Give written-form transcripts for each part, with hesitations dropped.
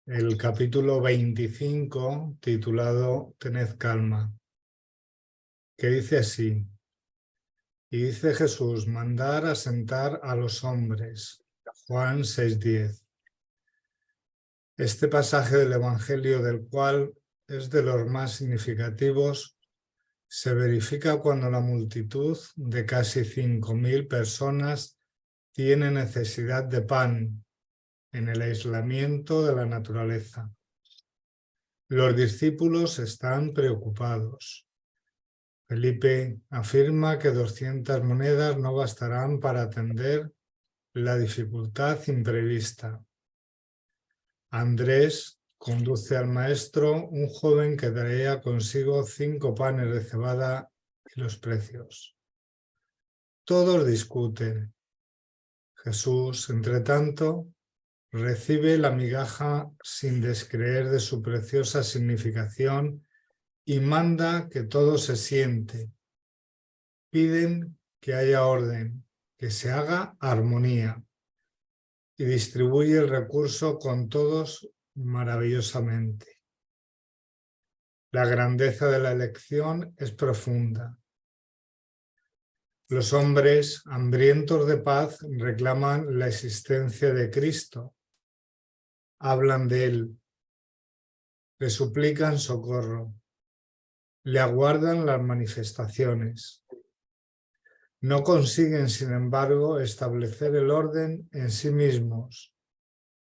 el capítulo 25, titulado Tened calma, que dice así: y dice Jesús, mandar a sentar a los hombres. Juan 6:10. Este pasaje del Evangelio, del cual es de los más significativos, se verifica cuando la multitud de casi 5.000 personas tiene necesidad de pan en el aislamiento de la naturaleza. Los discípulos están preocupados. Felipe afirma que 200 monedas no bastarán para atender la dificultad imprevista. Andrés conduce al maestro un joven que traía consigo 5 panes de cebada y los precios. Todos discuten. Jesús, entre tanto, recibe la migaja sin descreer de su preciosa significación y manda que todo se siente. Piden que haya orden, que se haga armonía, y distribuye el recurso con todos maravillosamente. La grandeza de la elección es profunda. Los hombres hambrientos de paz reclaman la existencia de Cristo. Hablan de Él, le suplican socorro, le aguardan las manifestaciones. No consiguen, sin embargo, establecer el orden en sí mismos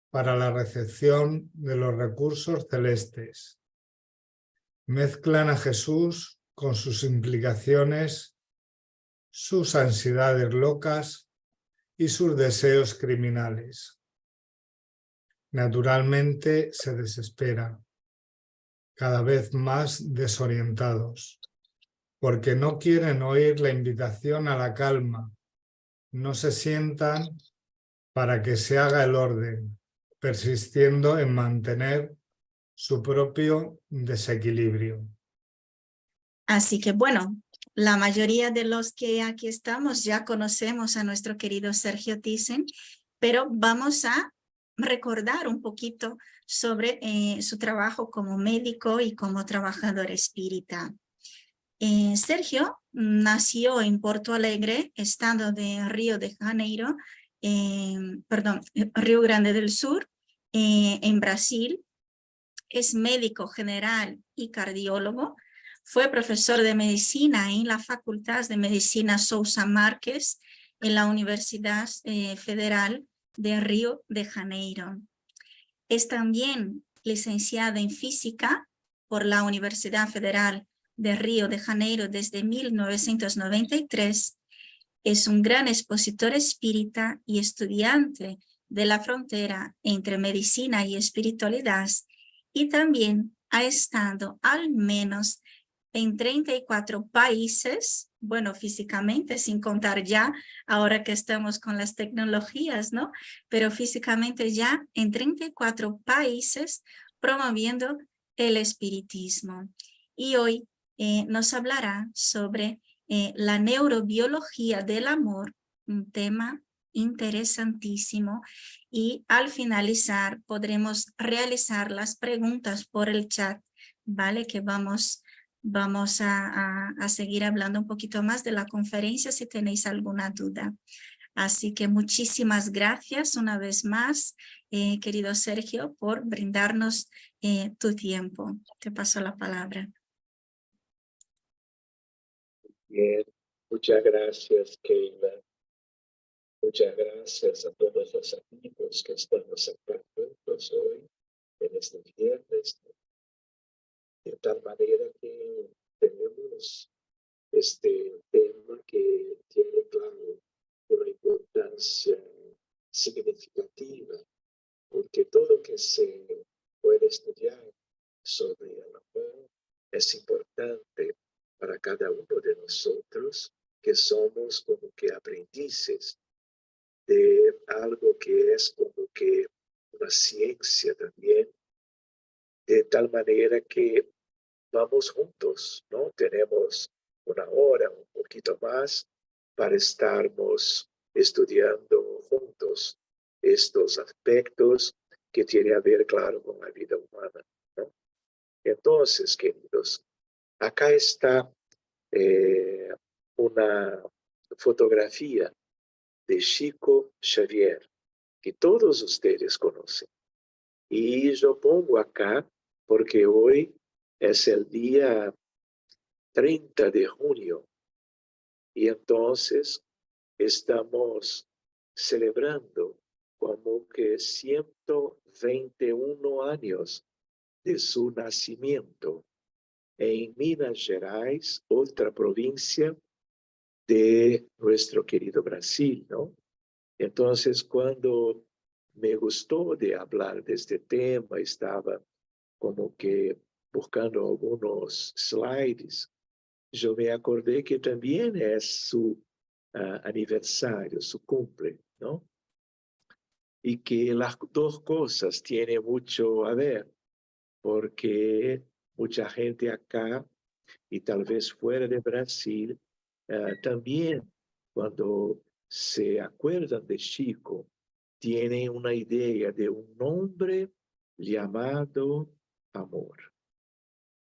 para la recepción de los recursos celestes. Mezclan a Jesús con sus implicaciones, sus ansiedades locas y sus deseos criminales. Naturalmente se desespera, cada vez más desorientados, porque no quieren oír la invitación a la calma, no se sientan para que se haga el orden, persistiendo en mantener su propio desequilibrio. Así que bueno, la mayoría de los que aquí estamos ya conocemos a nuestro querido Sergio Thyssen, pero vamos a recordar un poquito sobre su trabajo como médico y como trabajador espírita. Sergio nació en Porto Alegre, estado de Río de Janeiro, Río Grande del Sur, en Brasil. Es médico general y cardiólogo. Fue profesor de medicina en la Facultad de Medicina Sousa Marques en la Universidad Federal de Río de Janeiro. Es también licenciado en física por la Universidad Federal de Río de Janeiro desde 1993. Es un gran expositor espírita y estudiante de la frontera entre medicina y espiritualidad, y también ha estado al menos en 34 países, bueno, físicamente, sin contar ya, ahora que estamos con las tecnologías, ¿no? Pero físicamente ya en 34 países promoviendo el espiritismo. Y hoy nos hablará sobre la neurobiología del amor, un tema interesantísimo, y al finalizar podremos realizar las preguntas por el chat, ¿vale? Que vamos a seguir hablando un poquito más de la conferencia si tenéis alguna duda. Así que muchísimas gracias una vez más, querido Sergio, por brindarnos tu tiempo. Te paso la palabra. Bien, muchas gracias, Keila. Muchas gracias a todos los amigos que estamos acá juntos hoy, en este viernes. De tal manera que tenemos este tema que tiene, claro, una importancia significativa, porque todo lo que se puede estudiar sobre el amor es importante para cada uno de nosotros, que somos como que aprendices de algo que es como que una ciencia también, de tal manera que vamos juntos, ¿no? Tenemos una hora, un poquito más, para estarnos estudiando juntos estos aspectos que tiene a ver, claro, con la vida humana, ¿no? Entonces, queridos, acá está una fotografía de Chico Xavier, que todos ustedes conocen. Y yo pongo acá porque hoy es el día 30 de junio y entonces estamos celebrando como que 121 años de su nacimiento en Minas Gerais, otra provincia de nuestro querido Brasil, ¿no? Entonces, cuando me gustó de hablar de este tema, estaba como que buscando algunos slides, yo me acordé que también es su aniversario, su cumple, ¿no? Y que las dos cosas tienen mucho a ver, porque mucha gente acá y tal vez fuera de Brasil, también cuando se acuerdan de Chico, tienen una idea de un hombre llamado amor.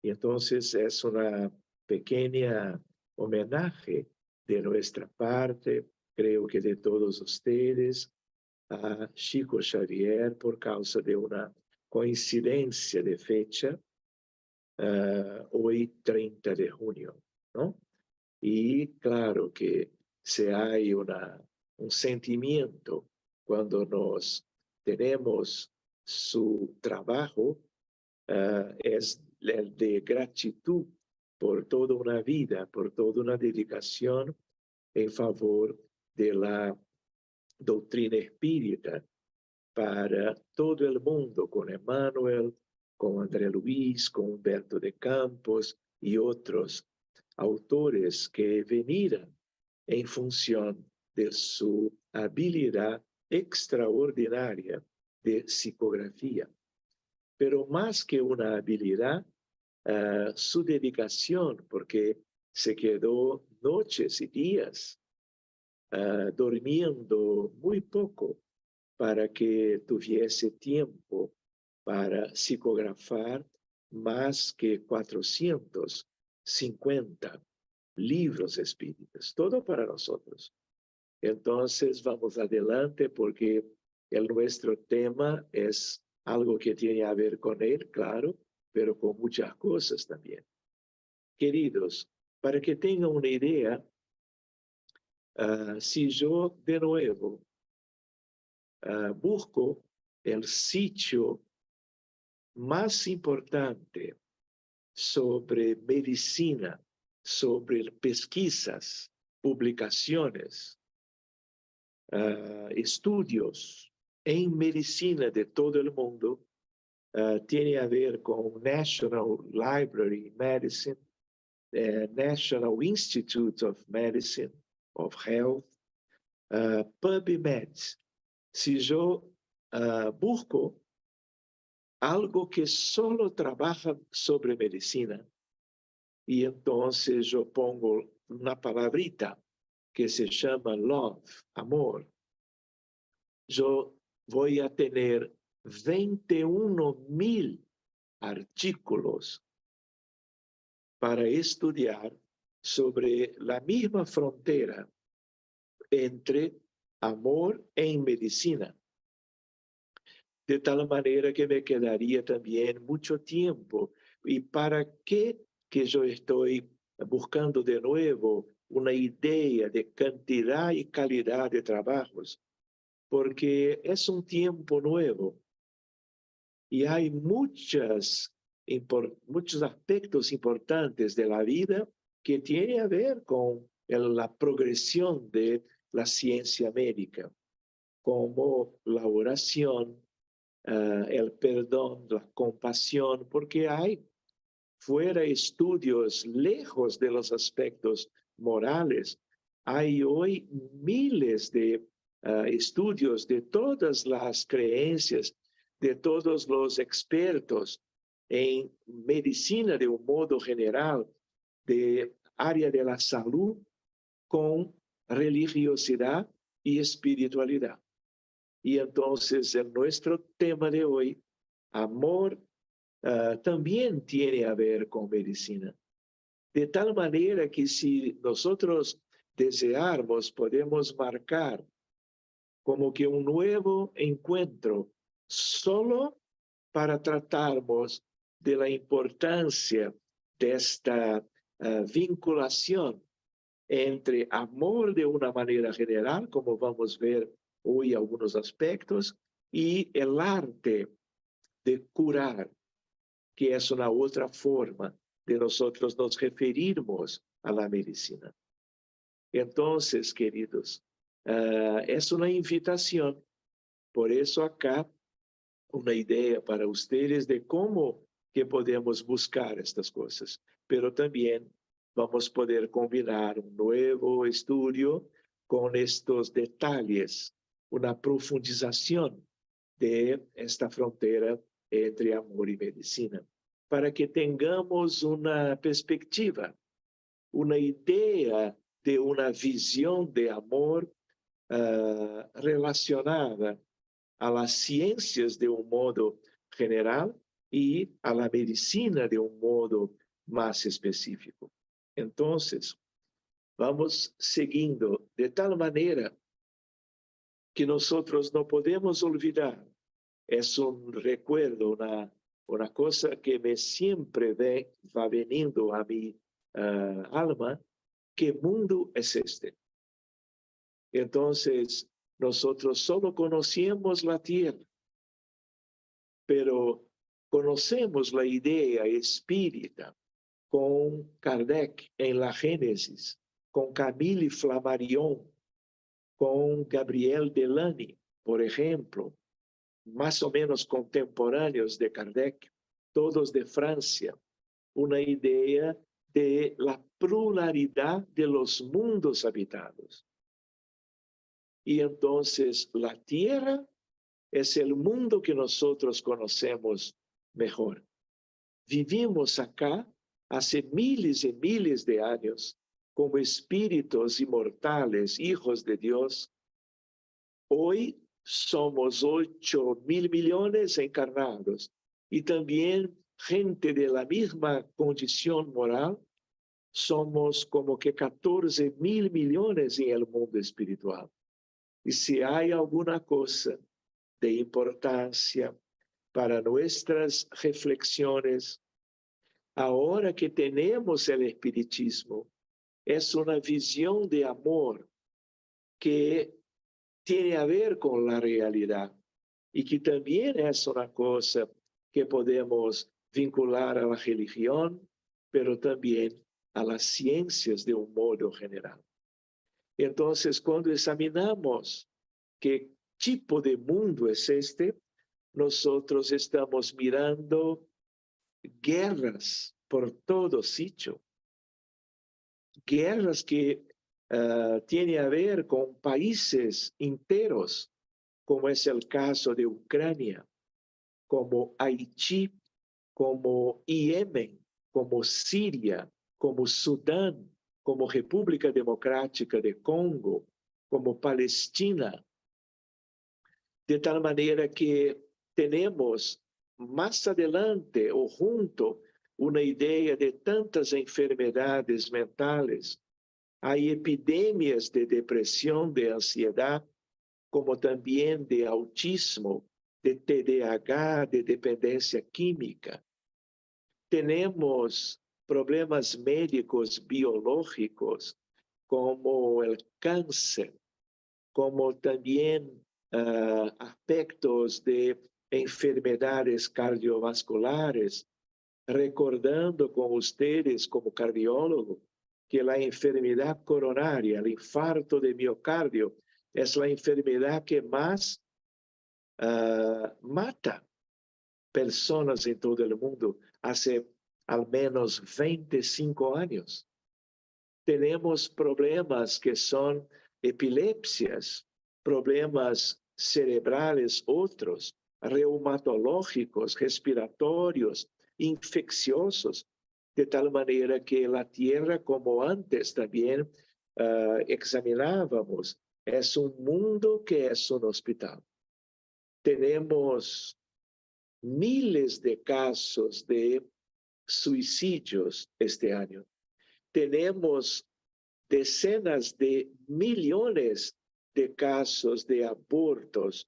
Y entonces es una pequeña homenaje de nuestra parte, creo que de todos ustedes, a Chico Xavier por causa de una coincidencia de fecha, hoy 30 de junio, ¿no? Y claro que si hay un sentimiento cuando nos tenemos su trabajo, es el de gratitud por toda una vida, por toda una dedicación en favor de la doctrina espírita para todo el mundo, con Emmanuel, con André Luis, con Humberto de Campos y otros autores que venían en función de su habilidad extraordinaria de psicografía. Pero más que una habilidad, su dedicación, porque se quedó noches y días durmiendo muy poco para que tuviese tiempo para psicografar más que 450 libros espíritas, todo para nosotros. Entonces vamos adelante porque nuestro tema es algo que tiene a ver con él, claro, pero con muchas cosas también. Queridos, para que tengan una idea, si yo de nuevo busco el sitio más importante sobre medicina, sobre pesquisas, publicaciones, estudios en medicina de todo el mundo, tiene a ver con National Library of Medicine, National Institute of Medicine, of Health, PubMed. Si yo busco algo que solo trabaja sobre medicina, y entonces yo pongo una palabrita que se llama love, amor, yo voy a tener 21,000 artículos para estudiar sobre la misma frontera entre amor e medicina. De tal manera que me quedaría también mucho tiempo. ¿Y para qué que yo estoy buscando de nuevo una idea de cantidad y calidad de trabajos? Porque es un tiempo nuevo y hay muchos aspectos importantes de la vida que tienen a ver con la progresión de la ciencia médica, como la oración, el perdón, la compasión, porque hay fuera estudios lejos de los aspectos morales. Hay hoy miles de estudios de todas las creencias, de todos los expertos en medicina de un modo general, de área de la salud, con religiosidad y espiritualidad. Y entonces en nuestro tema de hoy, amor también tiene a ver con medicina. De tal manera que si nosotros desearmos, podemos marcar como que un nuevo encuentro solo para tratarmos de la importancia de esta vinculación entre amor de una manera general, como vamos a ver hoy algunos aspectos, y el arte de curar, que es una otra forma de nosotros nos referirnos a la medicina. Entonces, queridos, es una invitación, por eso acá una idea para ustedes de cómo que podemos buscar estas cosas, pero también vamos a poder combinar un nuevo estudio con estos detalles, una profundización de esta frontera entre amor y medicina, para que tengamos una perspectiva, una idea de una visión de amor relacionada a las ciencias de un modo general y a la medicina de un modo más específico. Entonces, vamos siguiendo de tal manera que nosotros no podemos olvidar, es un recuerdo, una cosa que me siempre va veniendo a mi alma, ¿qué mundo es este? Entonces, nosotros solo conocemos la tierra, pero conocemos la idea espírita con Kardec en la Génesis, con Camille Flammarion, con Gabriel Delany, por ejemplo, más o menos contemporáneos de Kardec, todos de Francia, una idea de la pluralidad de los mundos habitados. Y entonces la tierra es el mundo que nosotros conocemos mejor. Vivimos acá hace miles y miles de años como espíritus inmortales, hijos de Dios. Hoy somos 8.000 millones encarnados y también gente de la misma condición moral. Somos como que 14.000 millones en el mundo espiritual. Y si hay alguna cosa de importancia para nuestras reflexiones, ahora que tenemos el espiritismo, es una visión de amor que tiene a ver con la realidad y que también es una cosa que podemos vincular a la religión, pero también a las ciencias de un modo general. Entonces, cuando examinamos qué tipo de mundo es este, nosotros estamos mirando guerras por todo sitio, guerras que tienen a ver con países enteros, como es el caso de Ucrania, como Haití, como Yemen, como Siria, como Sudán, como República Democrática de Congo, como Palestina, de tal manera que tenemos más adelante o junto una idea de tantas enfermedades mentales. Hay epidemias de depresión, de ansiedad, como también de autismo, de TDAH, de dependencia química. Tenemos problemas médicos biológicos, como el cáncer, como también aspectos de enfermedades cardiovasculares, recordando con ustedes como cardiólogo que la enfermedad coronaria, el infarto de miocardio, es la enfermedad que más mata personas en todo el mundo hace al menos 25 años. Tenemos problemas que son epilepsias, problemas cerebrales otros, reumatológicos, respiratorios, infecciosos, de tal manera que la tierra, como antes también examinábamos, es un mundo que es un hospital. tenemos miles de casos de suicidios este año. Tenemos decenas de millones de casos de abortos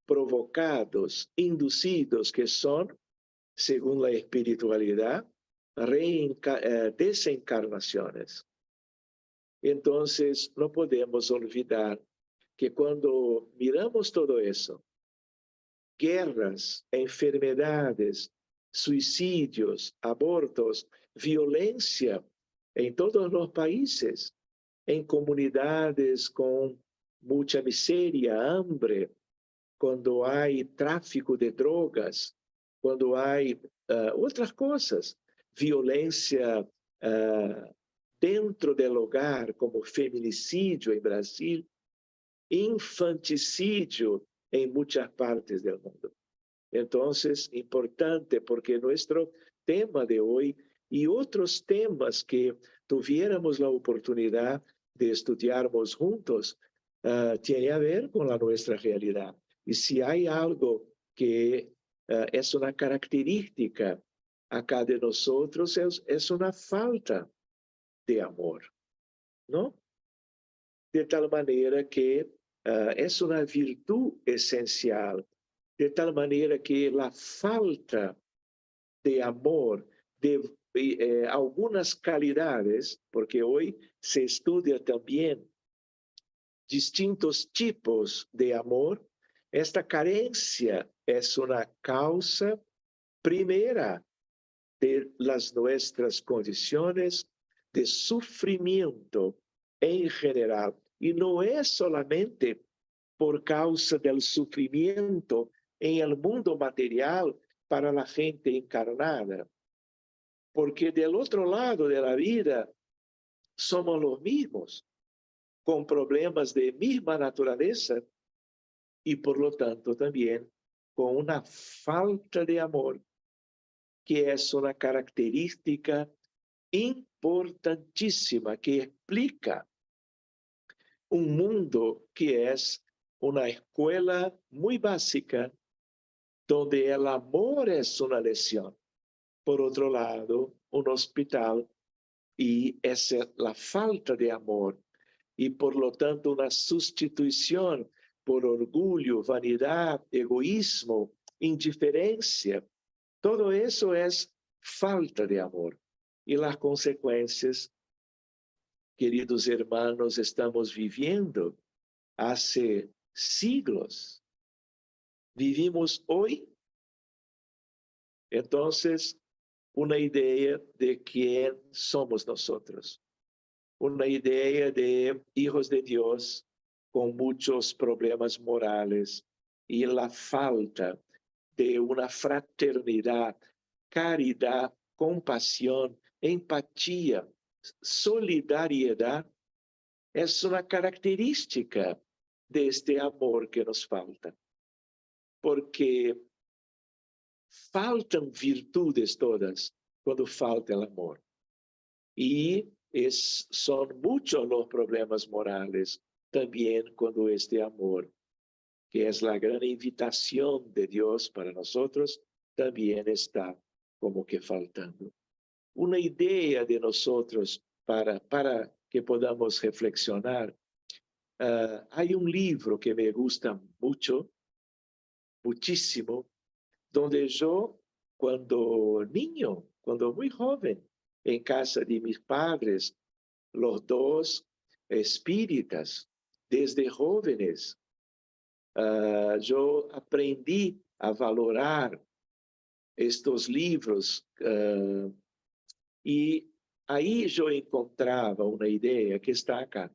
provocados, inducidos, que son, según la espiritualidad, desencarnaciones. Entonces, no podemos olvidar que cuando miramos todo eso, guerras, enfermedades, suicidios, abortos, violencia en todos los países, en comunidades con mucha miseria, hambre, cuando hay tráfico de drogas, cuando hay otras cosas, violencia dentro del hogar, como feminicidio en Brasil, infanticídio en muchas partes del mundo. Entonces, importante, porque nuestro tema de hoy y otros temas que tuviéramos la oportunidad de estudiarmos juntos, tiene a ver con nuestra realidad. Y si hay algo que es una característica acá de nosotros, es una falta de amor, ¿no? De tal manera que es una virtud esencial, de tal manera que la falta de amor, de algunas calidades, porque hoy se estudia también distintos tipos de amor, esta carencia es una causa primera de las nuestras condiciones de sufrimiento en general. Y no es solamente por causa del sufrimiento en el mundo material para la gente encarnada, porque del otro lado de la vida somos los mismos, con problemas de misma naturaleza y por lo tanto también con una falta de amor, que es una característica importantísima que explica un mundo que es una escuela muy básica, donde el amor es una lección. Por otro lado, un hospital, y es la falta de amor, y por lo tanto una sustitución por orgullo, vanidad, egoísmo, indiferencia. Todo eso es falta de amor. Y las consecuencias, queridos hermanos, estamos viviendo hace siglos. Vivimos hoy. Entonces, una idea de quién somos nosotros. Una idea de hijos de Dios con muchos problemas morales y la falta de una fraternidad, caridad, compasión, empatía, solidariedad, es una característica de este amor que nos falta. Porque faltan virtudes todas cuando falta el amor. Y son muchos los problemas morales también cuando este amor, que es la gran invitación de Dios para nosotros, también está como que faltando. Una idea de nosotros para que podamos reflexionar. Hay un libro que me gusta mucho, muchísimo, donde yo, cuando niño, cuando muy joven, en casa de mis padres, los dos espíritas, desde jóvenes, yo aprendí a valorar estos libros y ahí yo encontraba una idea que está acá.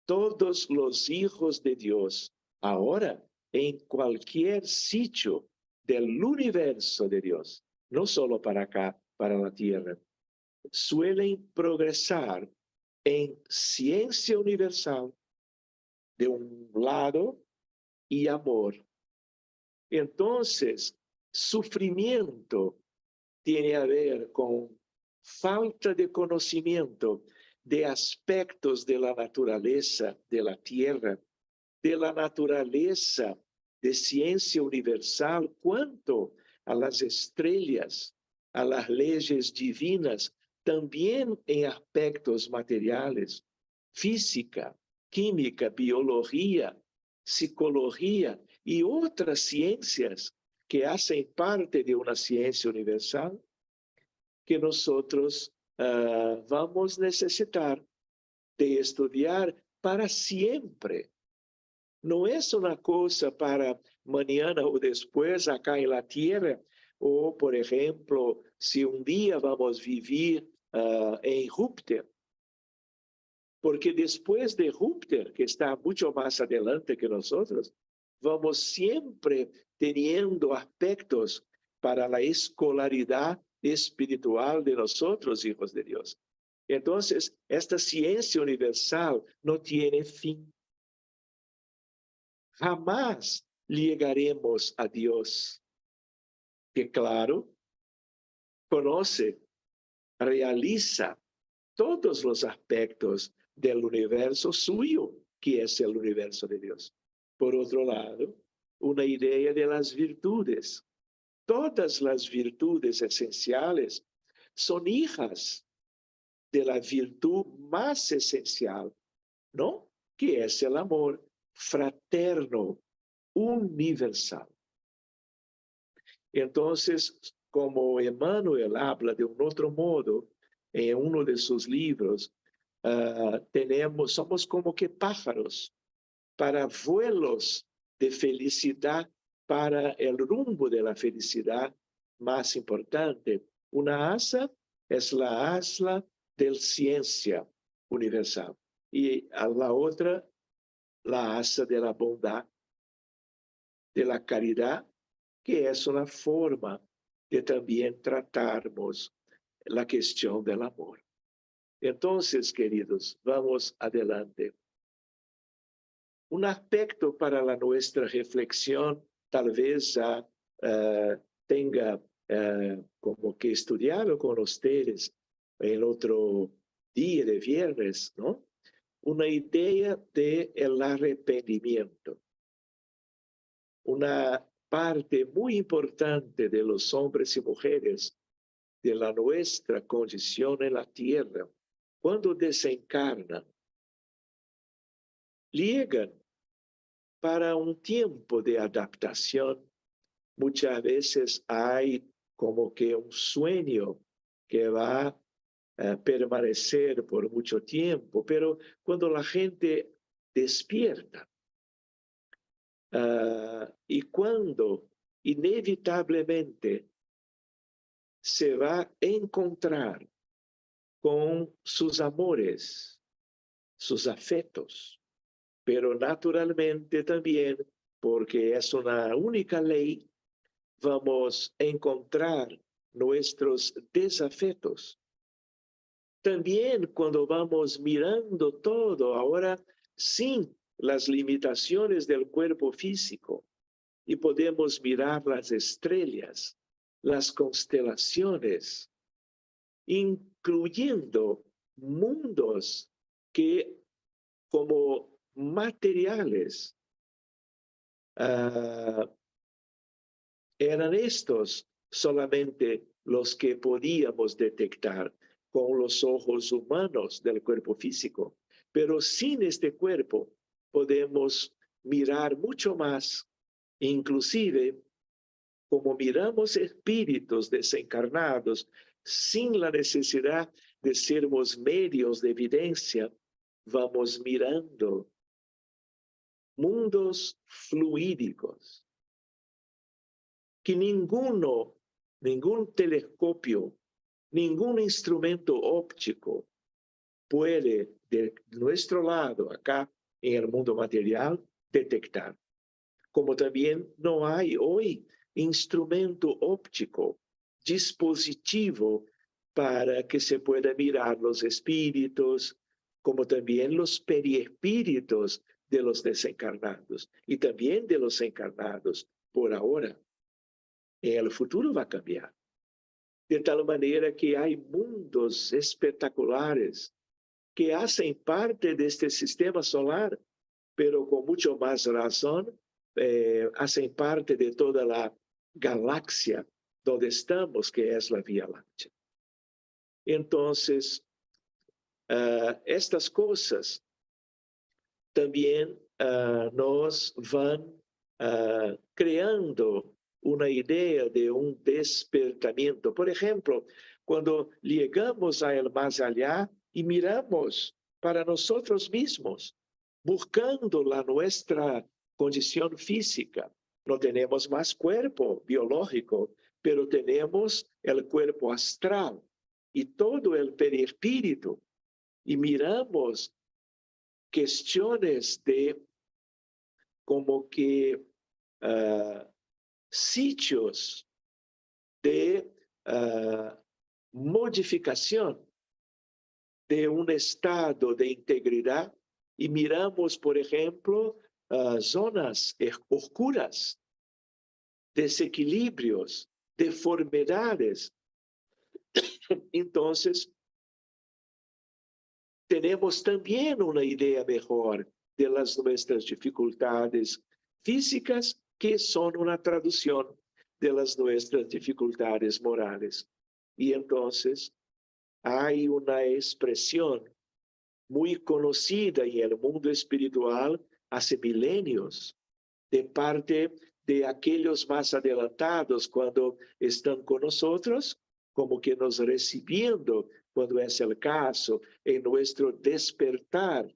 Todos los hijos de Dios, ahora, en cualquier sitio del universo de Dios, no solo para acá, para la tierra, suelen progresar en ciencia universal de un lado y amor. Entonces, sufrimiento tiene a ver con falta de conocimiento de aspectos de la naturaleza de la tierra, de la naturaleza de ciencia universal cuanto a las estrellas, a las leyes divinas, también en aspectos materiales, física, química, biología, psicología y otras ciencias que hacen parte de una ciencia universal, que nosotros vamos a necesitar de estudiar para siempre. No es una cosa para mañana o después acá en la tierra, o por ejemplo, si un día vamos a vivir en Júpiter, porque después de Júpiter, que está mucho más adelante que nosotros, vamos siempre teniendo aspectos para la escolaridad espiritual de nosotros, hijos de Dios. Entonces, esta ciencia universal no tiene fin. Jamás llegaremos a Dios, que claro, conoce, realiza todos los aspectos del universo suyo, que es el universo de Dios. Por otro lado, una idea de las virtudes. Todas las virtudes esenciales son hijas de la virtud más esencial, ¿no? Que es el amor fraterno, universal. Entonces, como Emmanuel habla de un otro modo en uno de sus libros, somos como que pájaros para vuelos de felicidad, para el rumbo de la felicidad más importante. Una asa es la asa de ciencia universal y a la otra la asa de la bondad, de la caridad, que es una forma de también tratarmos la cuestión del amor. Entonces, queridos, vamos adelante. Un aspecto para nuestra reflexión, tal vez ya tenga como que estudiarlo con ustedes el otro día de viernes, ¿no? Una idea del arrepentimiento. Una parte muy importante de los hombres y mujeres de nuestra condición en la tierra, cuando desencarnan, llegan para un tiempo de adaptación. Muchas veces hay como que un sueño que va a permanecer por mucho tiempo, pero cuando la gente despierta, y cuando inevitablemente se va a encontrar con sus amores, sus afectos, pero naturalmente también, porque es una única ley, vamos a encontrar nuestros desafectos. También cuando vamos mirando todo ahora sin las limitaciones del cuerpo físico y podemos mirar las estrellas, las constelaciones, incluyendo mundos que como materiales eran estos solamente los que podíamos detectar con los ojos humanos del cuerpo físico. Pero sin este cuerpo podemos mirar mucho más, inclusive como miramos espíritus desencarnados sin la necesidad de sermos medios de evidencia, vamos mirando mundos fluídicos que ningún telescopio, ningún instrumento óptico puede de nuestro lado, acá en el mundo material, detectar. Como también no hay hoy instrumento óptico, dispositivo para que se pueda mirar los espíritus, como también los periespíritus de los desencarnados y también de los encarnados por ahora. En el futuro va a cambiar. De tal manera que hay mundos espectaculares que hacen parte de este sistema solar, pero con mucho más razón hacen parte de toda la galaxia donde estamos, que es la Vía Láctea. Entonces, estas cosas también nos van creando una idea de un despertamiento. Por ejemplo, cuando llegamos al más allá y miramos para nosotros mismos, buscando nuestra condición física, no tenemos más cuerpo biológico, pero tenemos el cuerpo astral y todo el perispíritu, y miramos cuestiones de como que sitios de modificación de un estado de integridad, y miramos, por ejemplo, zonas oscuras, desequilibrios, deformidades. Entonces, tenemos también una idea mejor de nuestras dificultades físicas, que son una traducción de nuestras dificultades morales. Y entonces hay una expresión muy conocida en el mundo espiritual hace milenios, de parte de aquellos más adelantados cuando están con nosotros, como que nos recibiendo, cuando es el caso, en nuestro despertar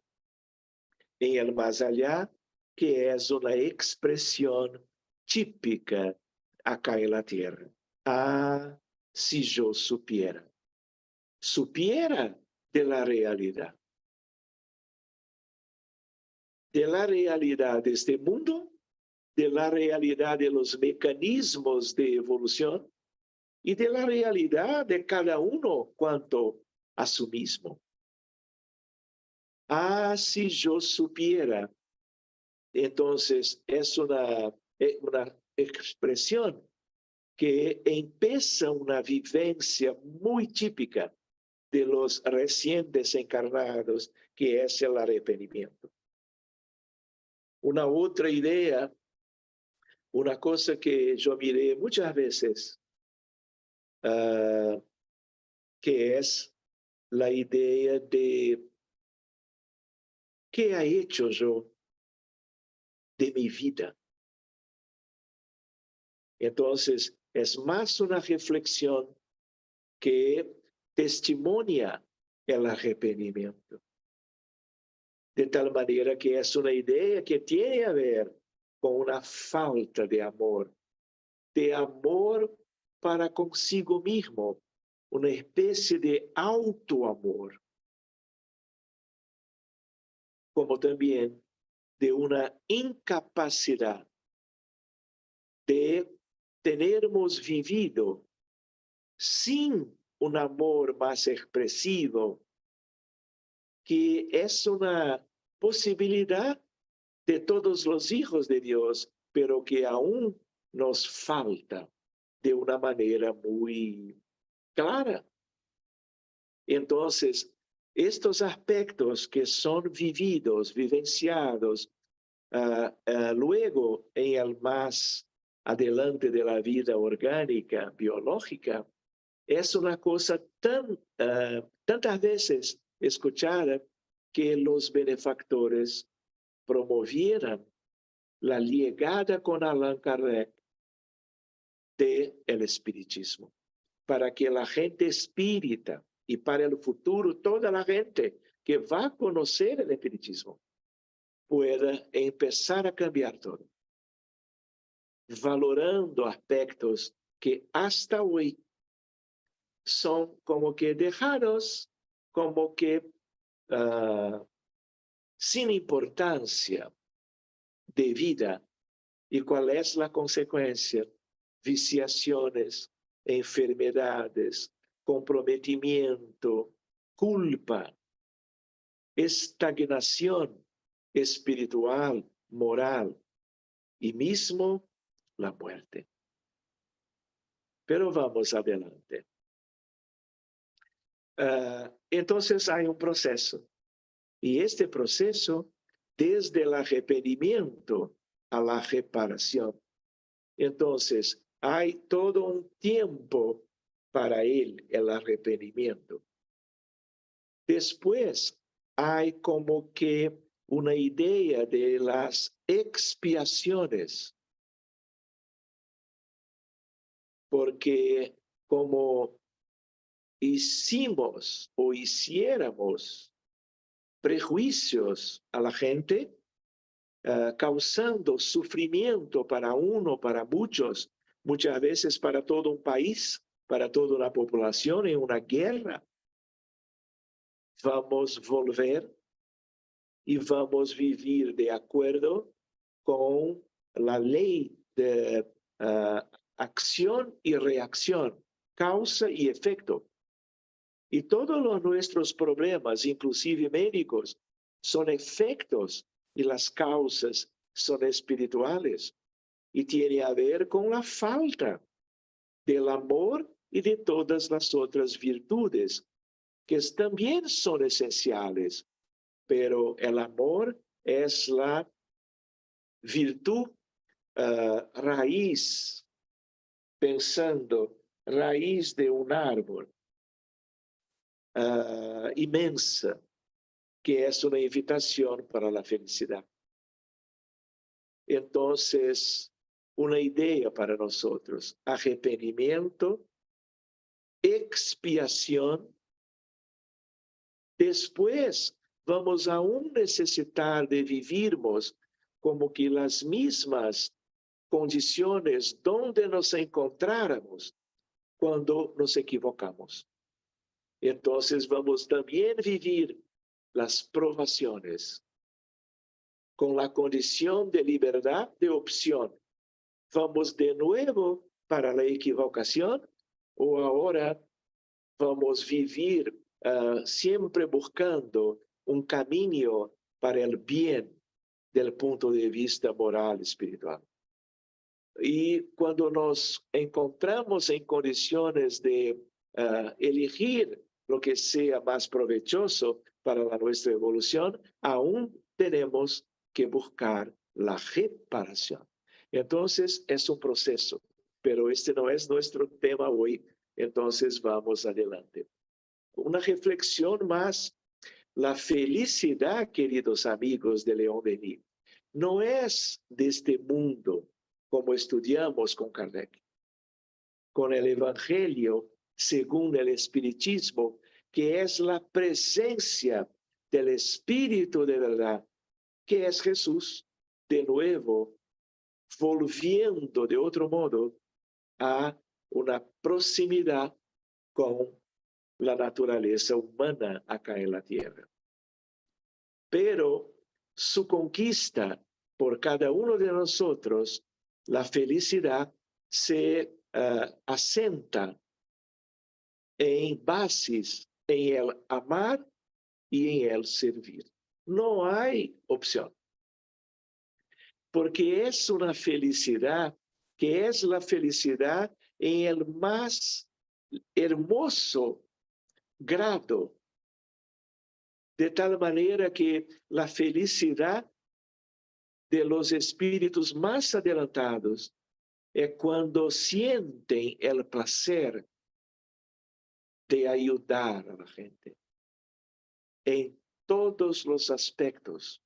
en el más allá, que es una expresión típica acá en la tierra. Ah, si yo supiera. Supiera de la realidad. De la realidad de este mundo, de la realidad de los mecanismos de evolución y de la realidad de cada uno cuanto a sí mismo. Ah, si yo supiera. Entonces, es una expresión que empieza una vivencia muy típica de los recién desencarnados, que es el arrepentimiento. Una otra idea, una cosa que yo miré muchas veces, que es la idea de ¿qué he hecho yo de mi vida? Entonces, es más una reflexión que testimonia el arrepentimiento. De tal manera que es una idea que tiene a ver con una falta de amor para consigo mismo, una especie de autoamor, como también de una incapacidad de tenermos vivido sin un amor más expresivo, que es una posibilidad de todos los hijos de Dios, pero que aún nos falta de una manera muy clara. Entonces, estos aspectos que son vividos, vivenciados, luego en el más adelante de la vida orgánica, biológica, es una cosa tantas veces escuchada, que los benefactores promovieran la llegada con Allan Kardec del espiritismo, para que la gente espírita y para el futuro toda la gente que va a conocer el espiritismo pueda empezar a cambiar todo, valorando aspectos que hasta hoy son como que dejados, como que sin importancia de vida. ¿Y cuál es la consecuencia? Viciaciones, enfermedades, comprometimiento, culpa, estagnación espiritual, moral y mismo la muerte. Pero vamos adelante. Entonces hay un proceso. Y este proceso, desde el arrepentimiento, a la reparación. Entonces, hay todo un tiempo para él, el arrepentimiento. Después, hay como que una idea de las expiaciones, porque como hicimos o hiciéramos prejuicios a la gente, causando sufrimiento para uno, para muchos, muchas veces para todo un país, para toda una población en una guerra. Vamos volver y vamos vivir de acuerdo con la ley de acción y reacción, causa y efecto. Y todos los nuestros problemas, inclusive médicos, son efectos y las causas son espirituales y tiene a ver con la falta del amor y de todas las otras virtudes que también son esenciales, pero el amor es la virtud raíz, pensando, raíz de un árbol inmensa, que es una invitación para la felicidad. Entonces, una idea para nosotros, arrepentimiento, expiación. Después vamos aún necesitar de vivirmos como que las mismas condiciones donde nos encontráramos cuando nos equivocamos. Entonces vamos también vivir las provaciones con la condición de libertad de opción. ¿Vamos de nuevo para la equivocación o ahora vamos vivir siempre buscando un camino para el bien del punto de vista moral espiritual? Y cuando nos encontramos en condiciones de elegir lo que sea más provechoso para nuestra evolución, aún tenemos que buscar la reparación. Entonces, es un proceso, pero este no es nuestro tema hoy, entonces vamos adelante. Una reflexión más, la felicidad, queridos amigos de León Denis, no es de este mundo, como estudiamos con Kardec, con el Evangelio según el Espiritismo, que es la presencia del Espíritu de verdad, que es Jesús, de nuevo, volviendo de otro modo a una proximidad con la naturaleza humana acá en la tierra. Pero su conquista por cada uno de nosotros, la felicidad se asenta en bases en el amar y en el servir. No hay opción. Porque es una felicidad que es la felicidad en el más hermoso grado, de tal manera que la felicidad de los espíritus más adelantados es cuando sienten el placer de ayudar a la gente en todos los aspectos,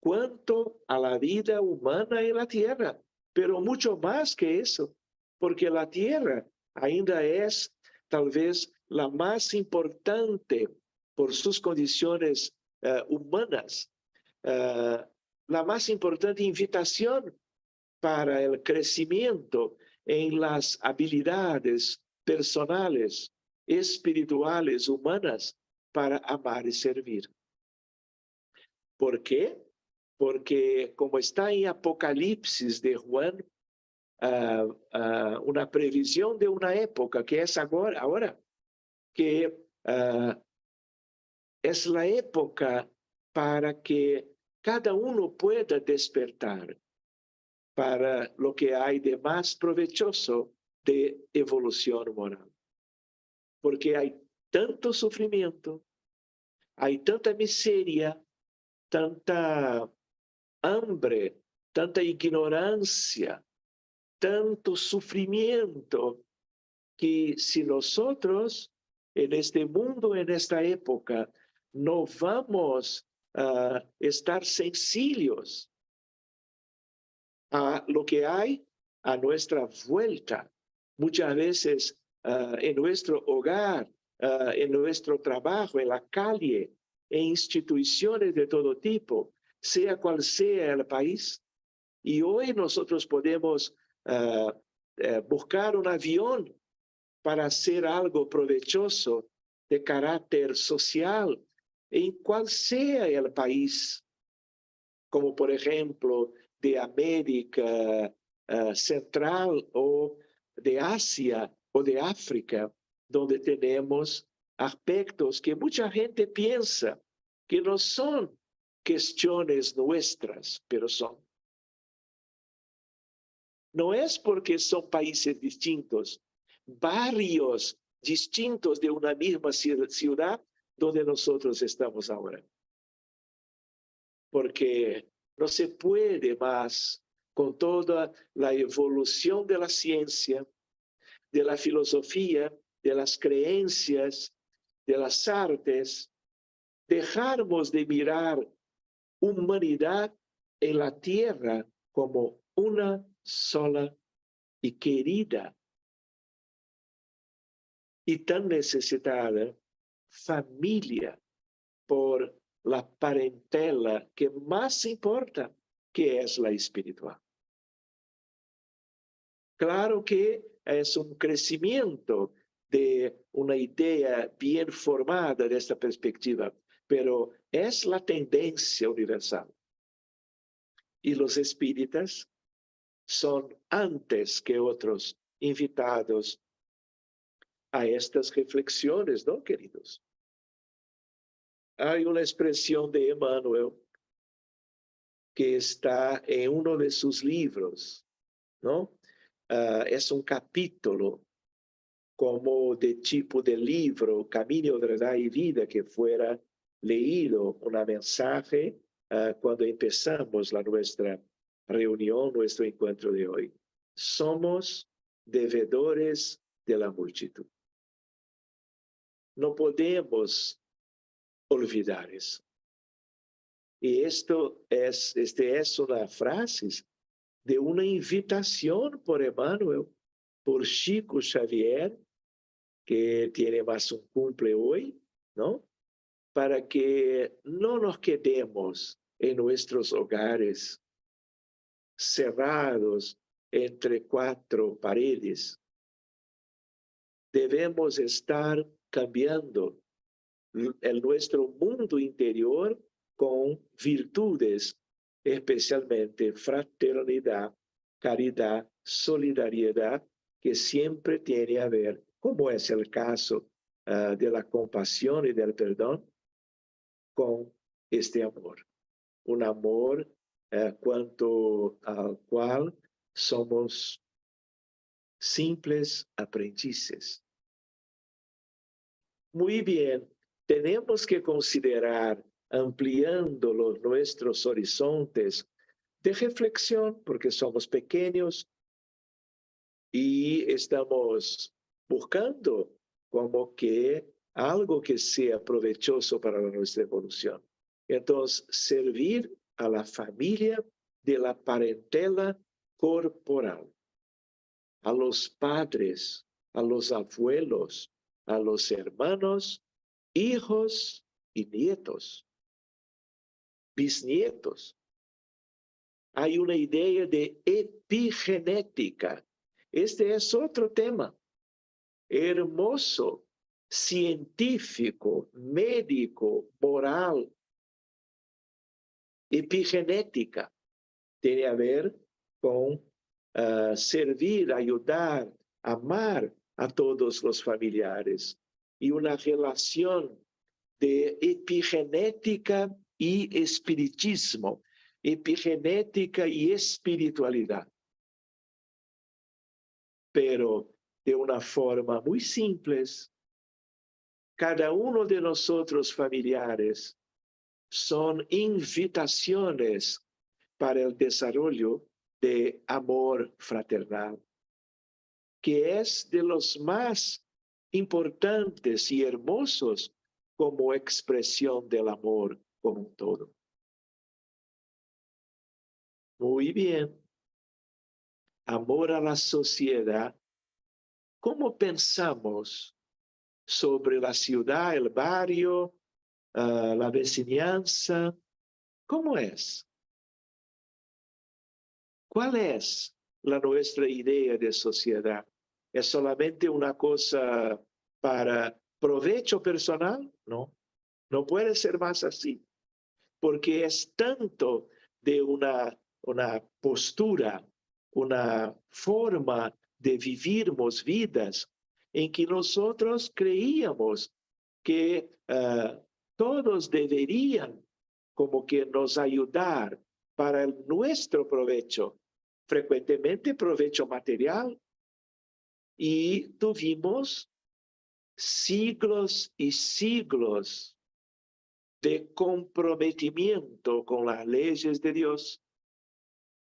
cuanto a la vida humana en la tierra, pero mucho más que eso, porque la tierra ainda es tal vez la más importante por sus condiciones humanas, la más importante invitación para el crecimiento en las habilidades personales, espirituales, humanas, para amar y servir. ¿Por qué? Porque como está en Apocalipsis de Juan, una previsión de una época que es ahora, que es la época para que cada uno pueda despertar para lo que hay de más provechoso de evolución moral. Porque hay tanto sufrimiento, hay tanta miseria, tanta hambre tanta ignorancia, tanto sufrimiento, que si nosotros en este mundo, en esta época, no vamos a estar sencillos a lo que hay a nuestra vuelta, muchas veces en nuestro hogar, en nuestro trabajo, en la calle, en instituciones de todo tipo, sea cual sea el país. Y hoy nosotros podemos buscar un avión para hacer algo provechoso de carácter social en cual sea el país, como por ejemplo de América Central o de Asia o de África, donde tenemos aspectos que mucha gente piensa que no son cuestiones nuestras, pero son. No es porque son países distintos, barrios distintos de una misma ciudad donde nosotros estamos ahora. Porque no se puede más, con toda la evolución de la ciencia, de la filosofía, de las creencias, de las artes, dejarnos de mirar humanidad en la tierra como una sola y querida y tan necesitada familia por la parentela que más importa, que es la espiritual. Claro que es un crecimiento de una idea bien formada de esta perspectiva, pero es la tendencia universal. Y los espíritas son antes que otros invitados a estas reflexiones, ¿no, queridos? Hay una expresión de Emmanuel que está en uno de sus libros, ¿no? Es un capítulo como de tipo de libro, Camino, Verdad y Vida, que fuera leído un mensaje cuando empezamos nuestra reunión, nuestro encuentro de hoy. Somos devedores de la multitud. No podemos olvidar eso. Y esta es una frase de una invitación por Emmanuel, por Chico Xavier, que tiene más un cumple hoy, ¿no? Para que no nos quedemos en nuestros hogares cerrados entre cuatro paredes. Debemos estar cambiando nuestro mundo interior con virtudes, especialmente fraternidad, caridad, solidaridad, que siempre tiene a ver, como es el caso de la compasión y del perdón, con este amor. Un amor cuanto al cual somos simples aprendices. Muy bien, tenemos que considerar ampliando nuestros horizontes de reflexión, porque somos pequeños y estamos buscando como que algo que sea provechoso para nuestra evolución. Entonces, servir a la familia de la parentela corporal, a los padres, a los abuelos, a los hermanos, hijos y nietos, bisnietos. Hay una idea de epigenética. Este es otro tema hermoso, científico, médico, moral. Epigenética tiene a ver con servir, ayudar, amar a todos los familiares y una relación de epigenética y espiritismo, epigenética y espiritualidad, pero de una forma muy simple. Cada uno de nosotros familiares son invitaciones para el desarrollo de amor fraternal, que es de los más importantes y hermosos como expresión del amor como un todo. Muy bien. Amor a la sociedad. ¿Cómo pensamos sobre la ciudad, el barrio, la vecinanza? ¿Cómo es? ¿Cuál es nuestra idea de sociedad? ¿Es solamente una cosa para provecho personal? No, no puede ser más así, porque es tanto de una postura, una forma de vivirmos vidas en que nosotros creíamos que todos deberían como que nos ayudar para nuestro provecho, frecuentemente provecho material, y tuvimos siglos y siglos de comprometimiento con las leyes de Dios,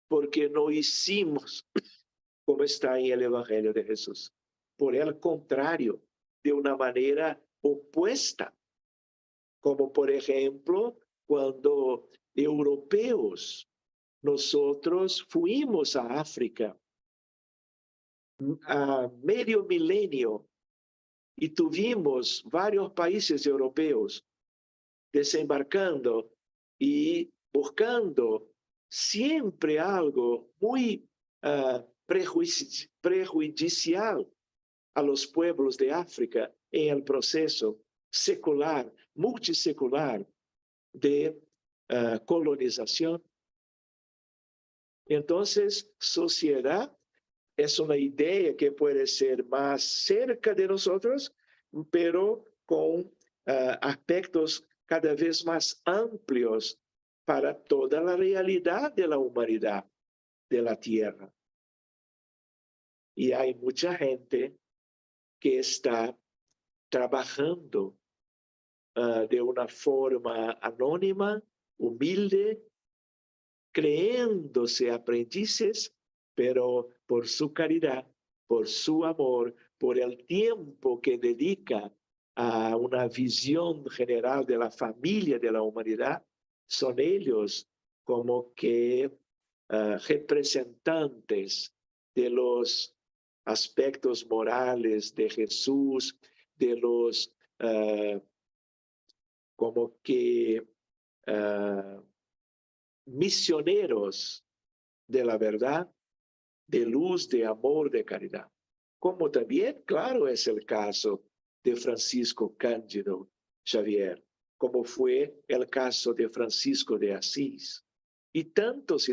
porque no hicimos como está en el Evangelio de Jesús. Por el contrario, de una manera opuesta, como por ejemplo, cuando europeos, nosotros fuimos a África a medio milenio y tuvimos varios países europeos desembarcando y buscando siempre algo muy prejudicial a los pueblos de África en el proceso secular, multisecular de colonización. Entonces, sociedad es una idea que puede ser más cerca de nosotros, pero con aspectos cada vez más amplios para toda la realidad de la humanidad, de la tierra. Y hay mucha gente que está trabajando de una forma anónima, humilde, creyéndose aprendices, pero por su caridad, por su amor, por el tiempo que dedica a una visión general de la familia de la humanidad, son ellos como que representantes de los aspectos morales de Jesús, de los como que misioneros de la verdad, de luz, de amor, de caridad. Como también, claro, es el caso de Francisco Cándido Xavier, como fue el caso de Francisco de Asís, y tantos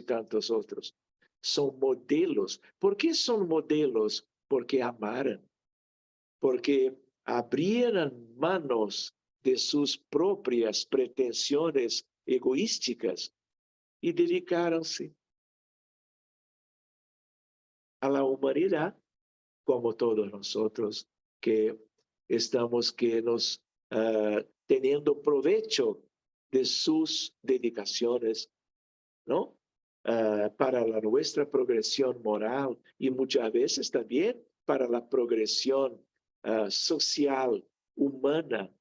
otros. Son modelos. ¿Por qué son modelos? Porque amaron, porque abrieron manos de sus propias pretensiones egoísticas y dedicaron-se a la humanidad, como todos nosotros que estamos teniendo provecho de sus dedicaciones, ¿no? Para nuestra progresión moral y muchas veces también para la progresión social, humana,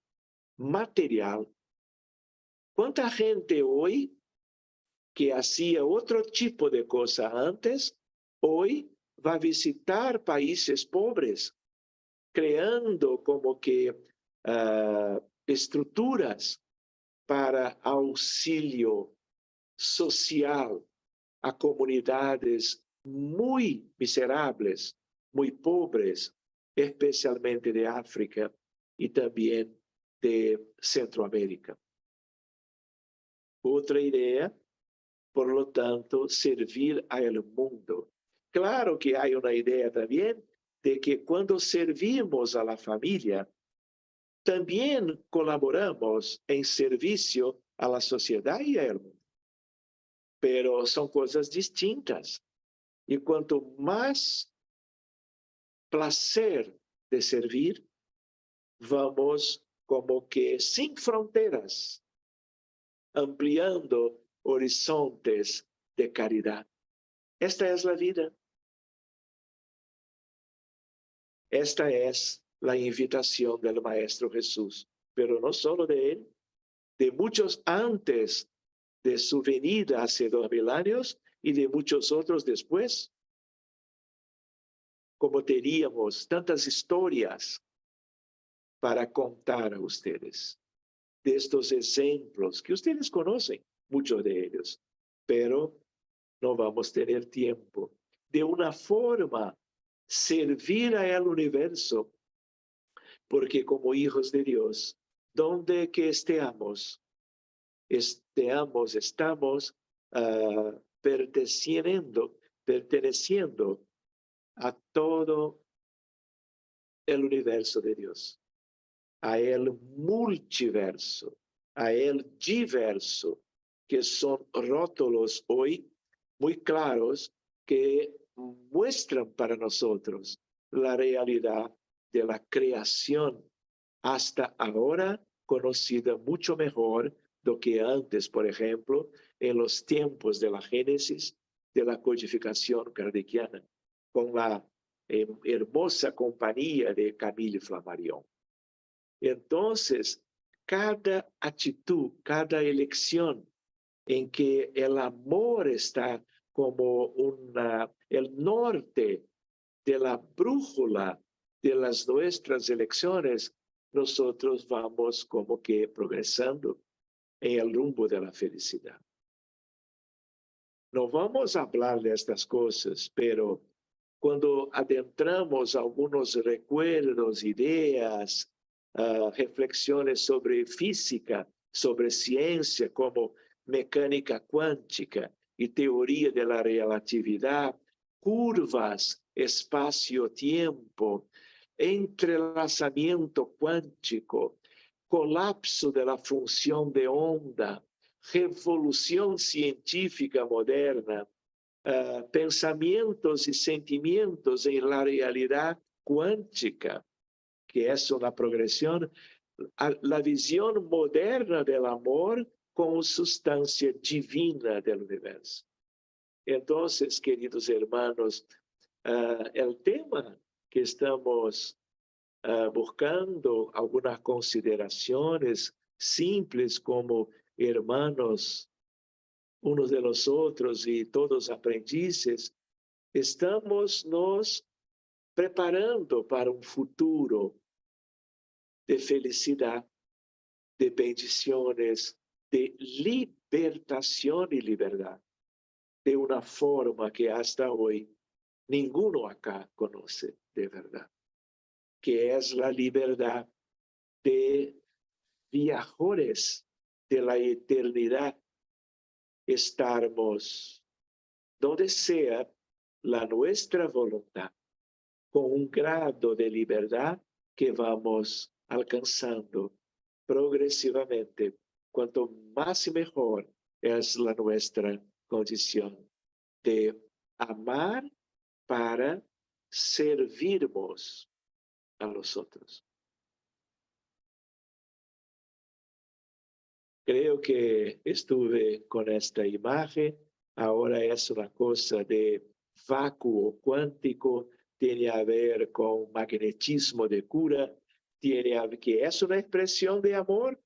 material. ¿Cuánta gente hoy que hacía otro tipo de cosa antes, hoy va a visitar países pobres, creando como que estructuras para auxilio social a comunidades muy miserables, muy pobres, especialmente de África y también de Centroamérica? Otra idea, por lo tanto, servir al mundo. Claro que hay una idea también de que cuando servimos a la familia, también colaboramos en servicio a la sociedad y al mundo. Pero son cosas distintas. Y cuanto más placer de servir, vamos como que sin fronteras, ampliando horizontes de caridad. Esta es la vida. Esta es la invitación del Maestro Jesús, pero no solo de él, de muchos antes de su venida hace 2000 años y de muchos otros después. Como teníamos tantas historias para contar a ustedes de estos ejemplos que ustedes conocen, muchos de ellos, pero no vamos a tener tiempo. De una forma, servir al universo, porque como hijos de Dios, donde que estemos, estamos perteneciendo a todo el universo de Dios, a el multiverso, a el diverso, que son rótulos hoy muy claros que muestran para nosotros la realidad de la creación hasta ahora conocida mucho mejor do que antes, por ejemplo, en los tiempos de la Génesis, de la codificación kardeciana, con la hermosa compañía de Camille Flammarion. Entonces, cada actitud, cada elección en que el amor está como el norte de la brújula de las nuestras elecciones, nosotros vamos como que progresando en el rumbo de la felicidad. No vamos a hablar de estas cosas, pero cuando adentramos algunos recuerdos, ideas, reflexiones sobre física, sobre ciencia, como mecánica cuántica y teoría de la relatividad, curvas, espacio-tiempo, entrelazamiento cuántico, colapso de la función de onda, revolución científica moderna, pensamientos y sentimientos en la realidad cuántica, que es una progresión, la visión moderna del amor como sustancia divina del universo. Entonces, queridos hermanos, el tema que estamos buscando, algunas consideraciones simples como hermanos unos de los otros y todos aprendices, estamos nos preparando para un futuro de felicidad, de bendiciones, de libertación y libertad, de una forma que hasta hoy ninguno acá conoce de verdad, que es la libertad de viajeros de la eternidad, estarmos donde sea la nuestra voluntad, con un grado de libertad que vamos alcanzando progresivamente, cuanto más y mejor es la nuestra condición de amar para servirnos a los otros. Creo que estuve con esta imagen, ahora es una cosa de vácuo cuántico, tiene a ver con magnetismo de cura, que es una expresión de amor.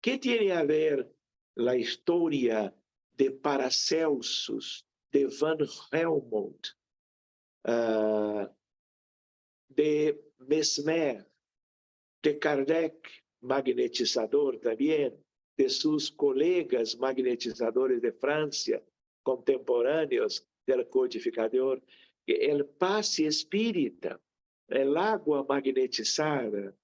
¿Qué tiene a ver la historia de Paracelsus, de Van Helmont, de Mesmer, de Kardec, magnetizador también, de sus colegas magnetizadores de Francia, contemporáneos del codificador, el paz espírita, el agua magnetizada?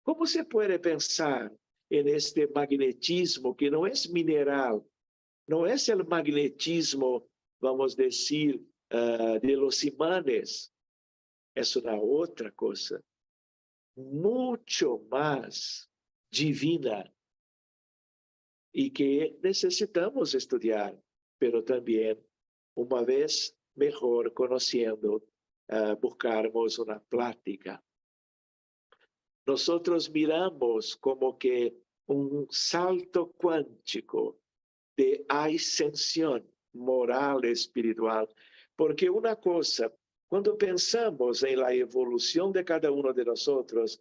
¿Cómo se puede pensar en este magnetismo que no es mineral, no es el magnetismo, vamos a decir, de los imanes? Es una otra cosa, mucho más divina y que necesitamos estudiar, pero también, una vez mejor conociendo, buscarmos una plática. Nosotros miramos como que un salto cuántico de ascensión moral, espiritual. Porque una cosa, cuando pensamos en la evolución de cada uno de nosotros,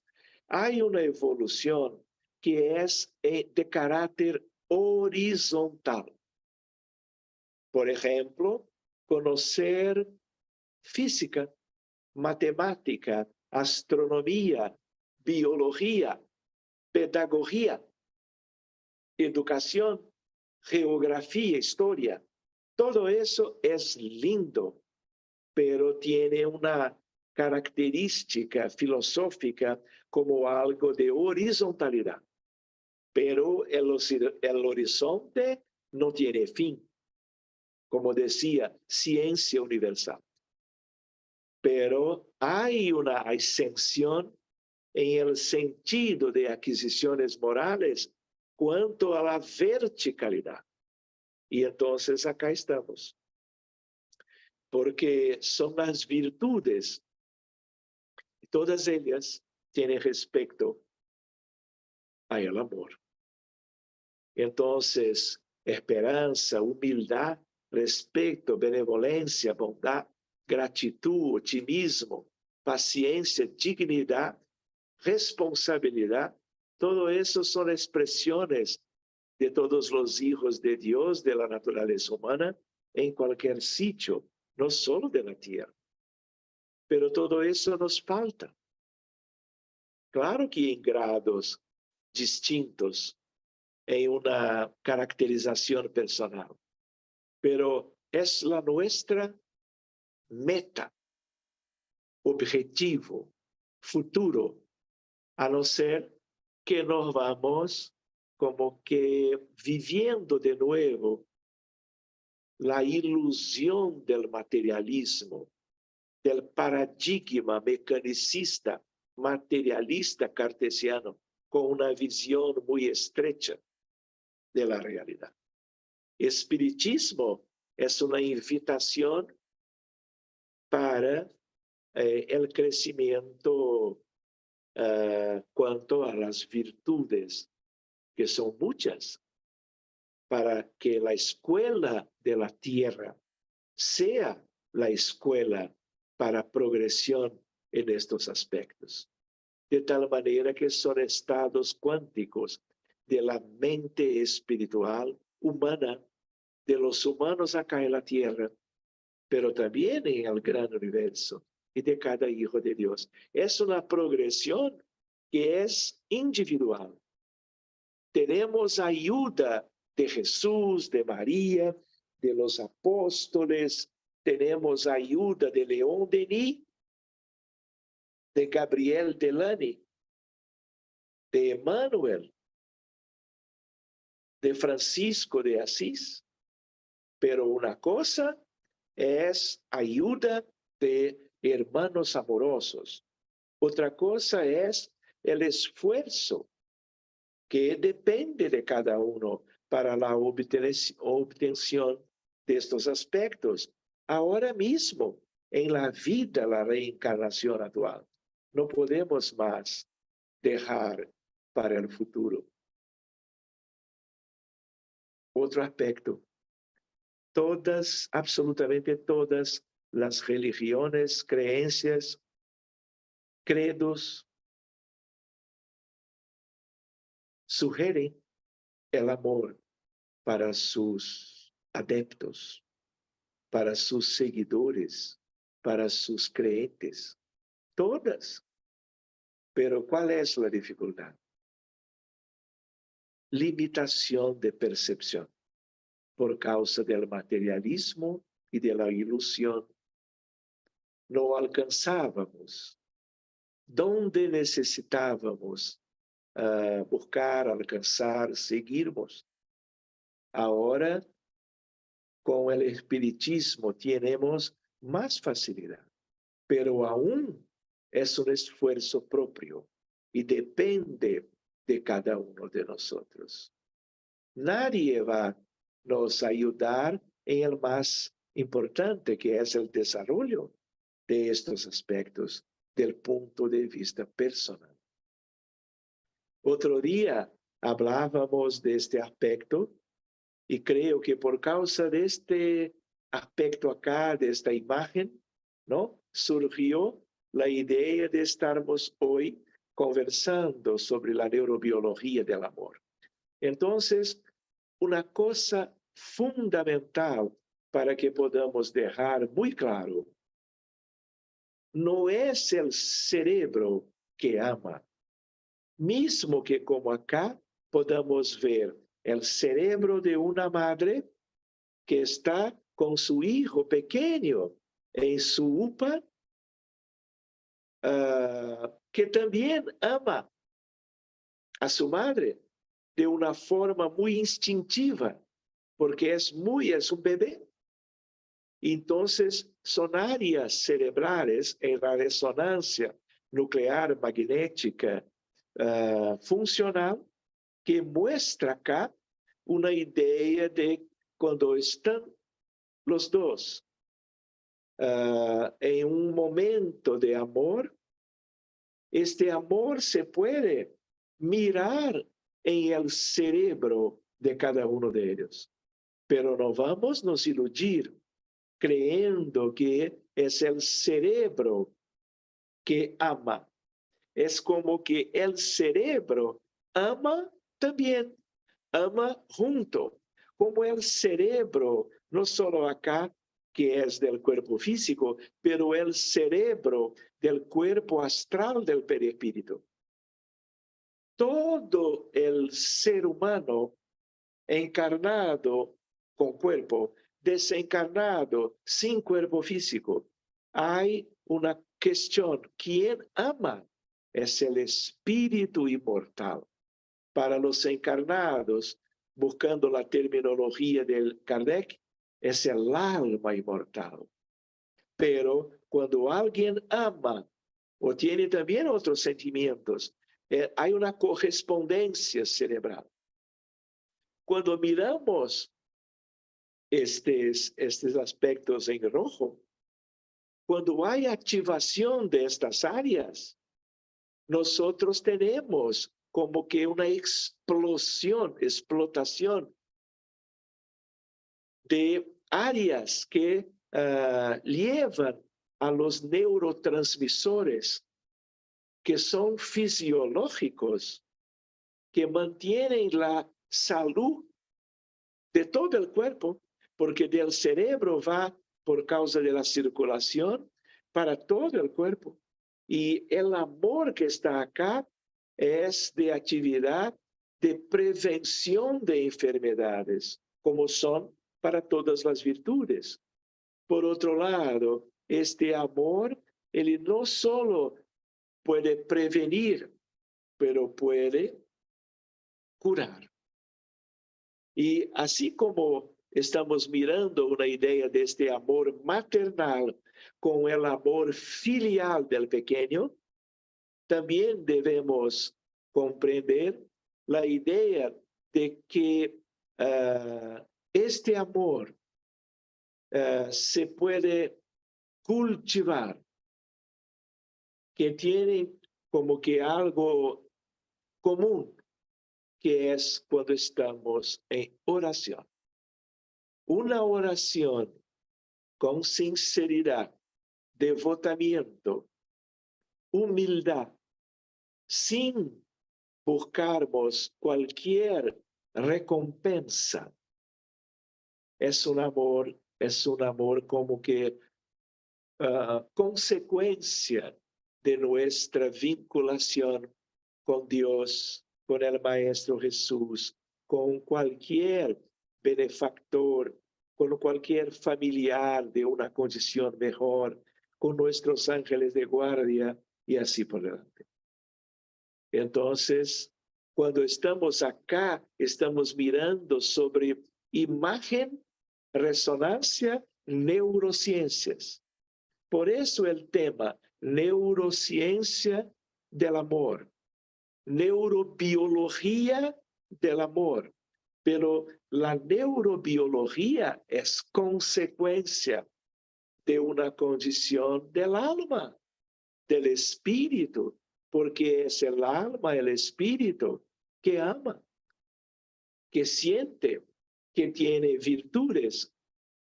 hay una evolución que es de carácter horizontal. Por ejemplo, conocer física, matemática, astronomía, biología, pedagogía, educación, geografía, historia. Todo eso es lindo, pero tiene una característica filosófica como algo de horizontalidad. Pero el horizonte no tiene fin. Como decía, ciencia universal. Pero hay una ascensión en el sentido de adquisiciones morales cuanto a la verticalidad. Y entonces acá estamos. Porque son las virtudes, todas ellas tienen respecto al amor. Entonces, esperanza, humildad, respeto, benevolencia, bondad, gratitud, otimismo, paciencia, dignidad, responsabilidad, todo eso son expresiones de todos los hijos de Dios, de la naturaleza humana, en cualquier sitio, no solo de la tierra. Pero todo eso nos falta. Claro que en grados distintos, en una caracterización personal, pero es la nuestra meta, objetivo, futuro, a no ser que nos vamos como que viviendo de nuevo la ilusión del materialismo, del paradigma mecanicista, materialista cartesiano, con una visión muy estrecha de la realidad. Espiritismo es una invitación para el crecimiento cuanto a las virtudes, que son muchas, para que la escuela de la tierra sea la escuela para progresión en estos aspectos. De tal manera que son estados cuánticos de la mente espiritual humana, de los humanos acá en la tierra, pero también en el gran universo y de cada hijo de Dios. Es una progresión que es individual. Tenemos ayuda de Jesús, de María, de los apóstoles, tenemos ayuda de León Denis, de Gabriel Delany, de Emmanuel, de Francisco de Asís. Pero una cosa es ayuda de hermanos amorosos. Otra cosa es el esfuerzo que depende de cada uno para la obtención de estos aspectos. Ahora mismo, en la vida, la reencarnación actual, no podemos más dejar para el futuro. Otro aspecto. Todas, absolutamente todas las religiones, creencias, credos, sugieren el amor para sus adeptos, para sus seguidores, para sus creyentes. Todas. Pero ¿cuál es la dificultad? Limitación de percepción por causa del materialismo y de la ilusión. No alcanzábamos donde necesitábamos buscar, alcanzar, seguirmos. Ahora, con el espiritismo tenemos más facilidad, pero aún es un esfuerzo propio y depende de cada uno de nosotros. Nadie va a nos ayudar en el más importante, que es el desarrollo de estos aspectos del punto de vista personal. Otro día hablábamos de este aspecto Y creo que por causa de este aspecto acá, de esta imagen, ¿no? Surgió la idea de estarmos hoy conversando sobre la neurobiología del amor. Entonces, una cosa fundamental para que podamos dejar muy claro, no es el cerebro que ama, mismo que como acá podamos ver el cerebro de una madre que está con su hijo pequeño en su UPA, que también ama a su madre de una forma muy instintiva, porque es un bebé. Entonces, son áreas cerebrales en la resonancia nuclear magnética funcional que muestra acá una idea de cuando están los dos en un momento de amor, este amor se puede mirar en el cerebro de cada uno de ellos. Pero no vamos a nos iludir creyendo que es el cerebro que ama. Es como que el cerebro ama también, ama junto. Como el cerebro, no solo acá, que es del cuerpo físico, pero el cerebro del cuerpo astral del perispíritu. Todo el ser humano encarnado con cuerpo, desencarnado sin cuerpo físico, hay una cuestión: ¿quién ama? Es el espíritu inmortal. Para los encarnados, buscando la terminología del Kardec, es el alma inmortal. Pero cuando alguien ama o tiene también otros sentimientos, hay una correspondencia cerebral. Cuando miramos estos aspectos en rojo, cuando hay activación de estas áreas, nosotros tenemos como que una explotación de áreas que llevan a los neurotransmisores que son fisiológicos, que mantienen la salud de todo el cuerpo, porque del cerebro va por causa de la circulación para todo el cuerpo. Y el amor que está acá es de actividad de prevención de enfermedades, como son para todas las virtudes. Por otro lado, este amor, él no solo puede prevenir, pero puede curar. Y así como estamos mirando una idea de este amor maternal con el amor filial del pequeño, también debemos comprender la idea de que este amor se puede cultivar, que tiene como que algo común, que es cuando estamos en oración. Una oración con sinceridad, devotamiento, humildad, sin buscarmos cualquier recompensa. Es un amor como que consecuencia de nuestra vinculación con Dios, con el Maestro Jesús, con cualquier benefactor, con cualquier familiar de una condición mejor, con nuestros ángeles de guardia y así por delante. Entonces, cuando estamos acá, estamos mirando sobre imagen, resonancia, neurociencias. Por eso el tema, neurociencia del amor, neurobiología del amor. Pero la neurobiología es consecuencia de una condición del alma, del espíritu, porque es el alma, el espíritu que ama, que siente, que tiene virtudes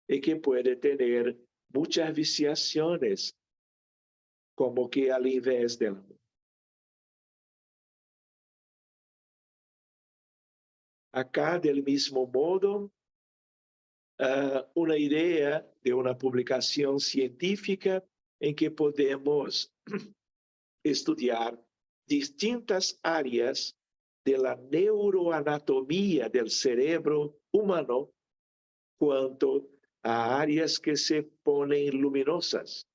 y que puede tener muchas viciaciones, como que al invés del amor. Acá, del mismo modo, una idea de una publicación científica en que podemos estudiar distintas áreas de la neuroanatomía del cerebro humano cuanto a áreas que se ponen luminosas,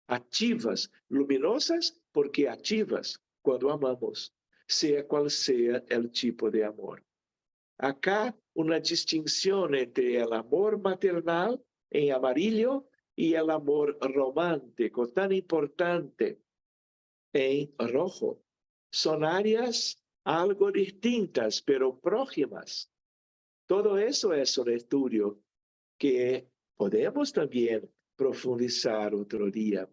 activas, luminosas porque activas cuando amamos, sea cual sea el tipo de amor. Acá una distinción entre el amor maternal en amarillo y el amor romántico, tan importante, en rojo. Son áreas algo distintas, pero próximas. Todo eso es un estudio que podemos también profundizar otro día,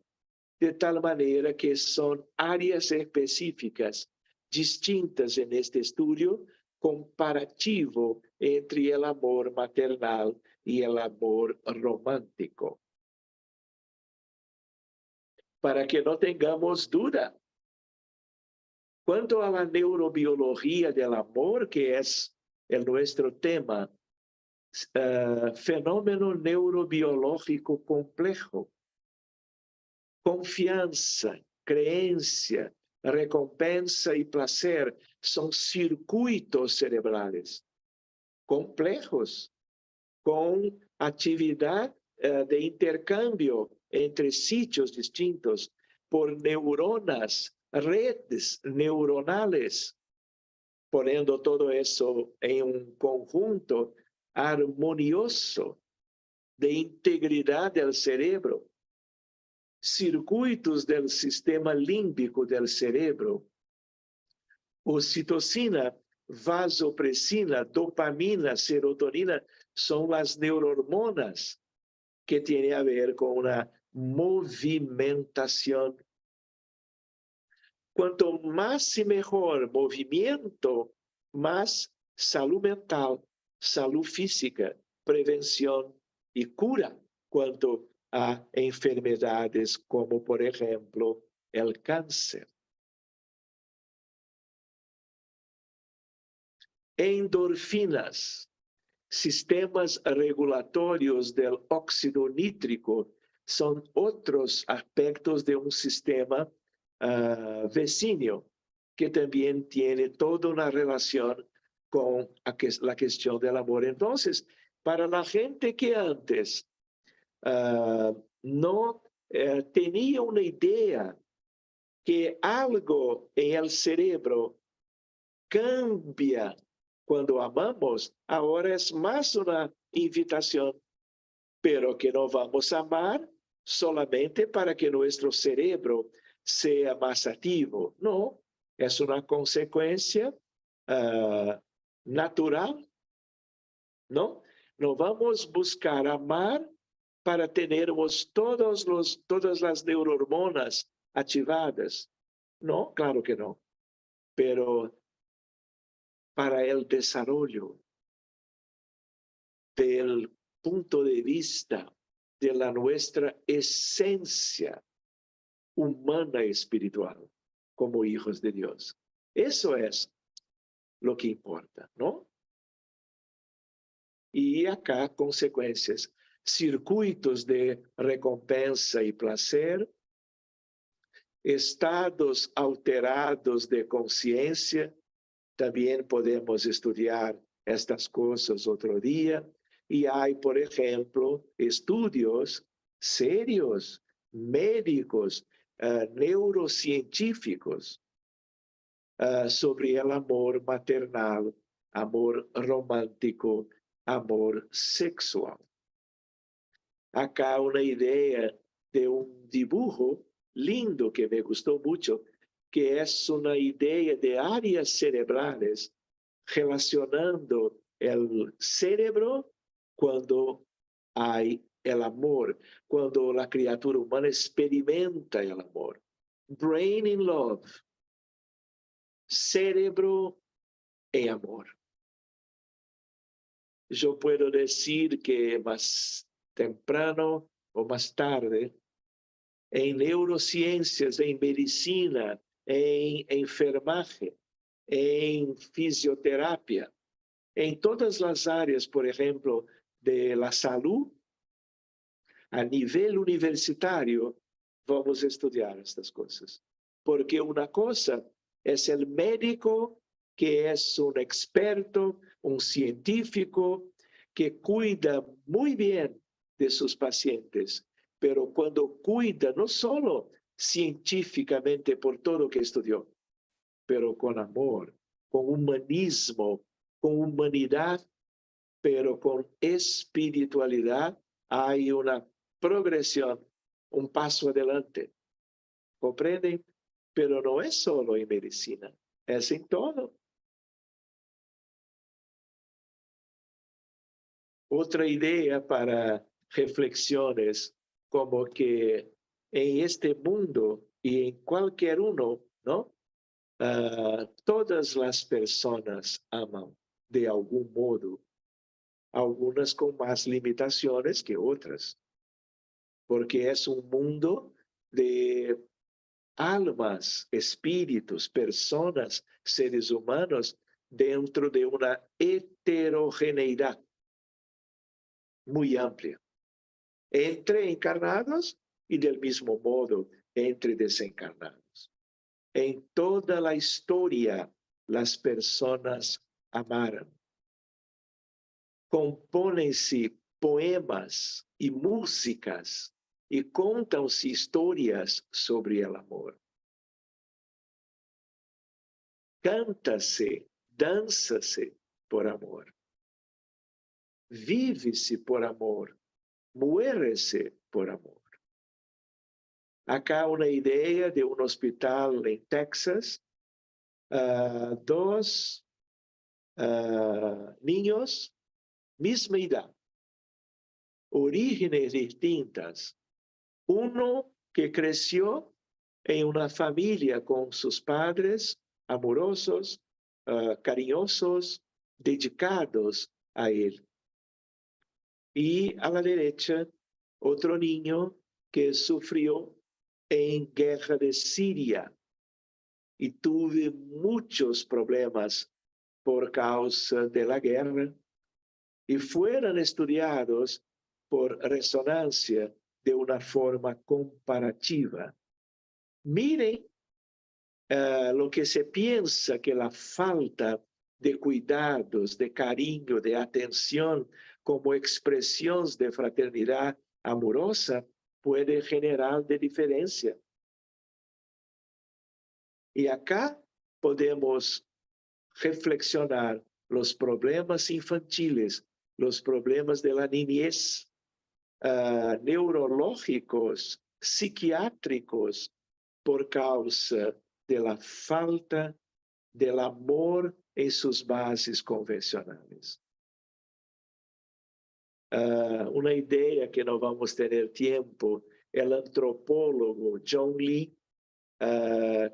de tal manera que son áreas específicas distintas en este estudio comparativo entre el amor maternal y el amor romántico. Para que no tengamos duda. Cuanto a la neurobiología del amor, que es nuestro tema, fenómeno neurobiológico complejo, confianza, creencia, recompensa y placer son circuitos cerebrales complejos con actividad de intercambio entre sitios distintos por neuronas, redes neuronales, poniendo todo eso en un conjunto armonioso de integridad del cerebro, circuitos del sistema límbico del cerebro, ocitocina, vasopresina, dopamina, serotonina, son las neurohormonas que tienen a ver con una movimentación. Cuanto más y mejor movimiento, más salud mental, salud física, prevención y cura cuanto a enfermedades como, por ejemplo, el cáncer. Endorfinas, sistemas regulatorios del óxido nítrico, son otros aspectos de un sistema vecino que también tiene toda una relación con la cuestión del amor. Entonces, para la gente que antes no tenía una idea que algo en el cerebro cambia cuando amamos, ahora es más una invitación, pero que no vamos a amar solamente para que nuestro cerebro sea más activo. No, es una consecuencia natural, ¿no? No vamos a buscar amar para tener todas las neurohormonas activadas. No, claro que no. Pero para el desarrollo del punto de vista de nuestra esencia humana y espiritual como hijos de Dios. Eso es lo que importa, ¿no? Y acá consecuencias, circuitos de recompensa y placer, estados alterados de conciencia, también podemos estudiar estas cosas otro día. Y hay, por ejemplo, estudios serios, médicos, neurocientíficos, sobre el amor maternal, amor romántico, amor sexual. Acá una idea de un dibujo lindo que me gustó mucho, que es una idea de áreas cerebrales relacionando el cerebro cuando hay el amor, cuando la criatura humana experimenta el amor. Brain in love. Cerebro en amor. yo puedo decir que más temprano o más tarde, en neurociencias, en medicina, en enfermaje, en fisioterapia, en todas las áreas, por ejemplo, de la salud, a nivel universitario, vamos a estudiar estas cosas. Porque una cosa es el médico que es un experto, un científico, que cuida muy bien de sus pacientes, pero cuando cuida no solo científicamente por todo lo que estudió, pero con amor, con humanismo, con humanidad, pero con espiritualidad, hay una progresión, un paso adelante. ¿Comprenden? Pero no es solo en medicina, es en todo. Otra idea para reflexiones, como que en este mundo y en cualquier uno, ¿no? Todas las personas aman de algún modo, algunas con más limitaciones que otras, porque es un mundo de almas, espíritus, personas, seres humanos dentro de una heterogeneidad muy amplia, entre encarnados y del mismo modo entre desencarnados. En toda la historia, las personas amaron. Compónense poemas y músicas y contam-se historias sobre el amor. Canta-se, dança-se por amor. Vive-se por amor, muere-se por amor. Acá una idea de un hospital en Texas, dos niños, misma edad, orígenes distintas. Uno que creció en una familia con sus padres amorosos, cariñosos, dedicados a él. Y a la derecha, otro niño que sufrió en guerra de Siria y tuve muchos problemas por causa de la guerra y fueron estudiados por resonancia de una forma comparativa. Miren lo que se piensa que la falta de cuidados, de cariño, de atención como expresión de fraternidad amorosa puede generar de diferencia. Y acá podemos reflexionar los problemas infantiles, los problemas de la niñez, neurológicos, psiquiátricos, por causa de la falta del amor en sus bases convencionales. Una idea que no vamos a tener tiempo, el antropólogo John Lee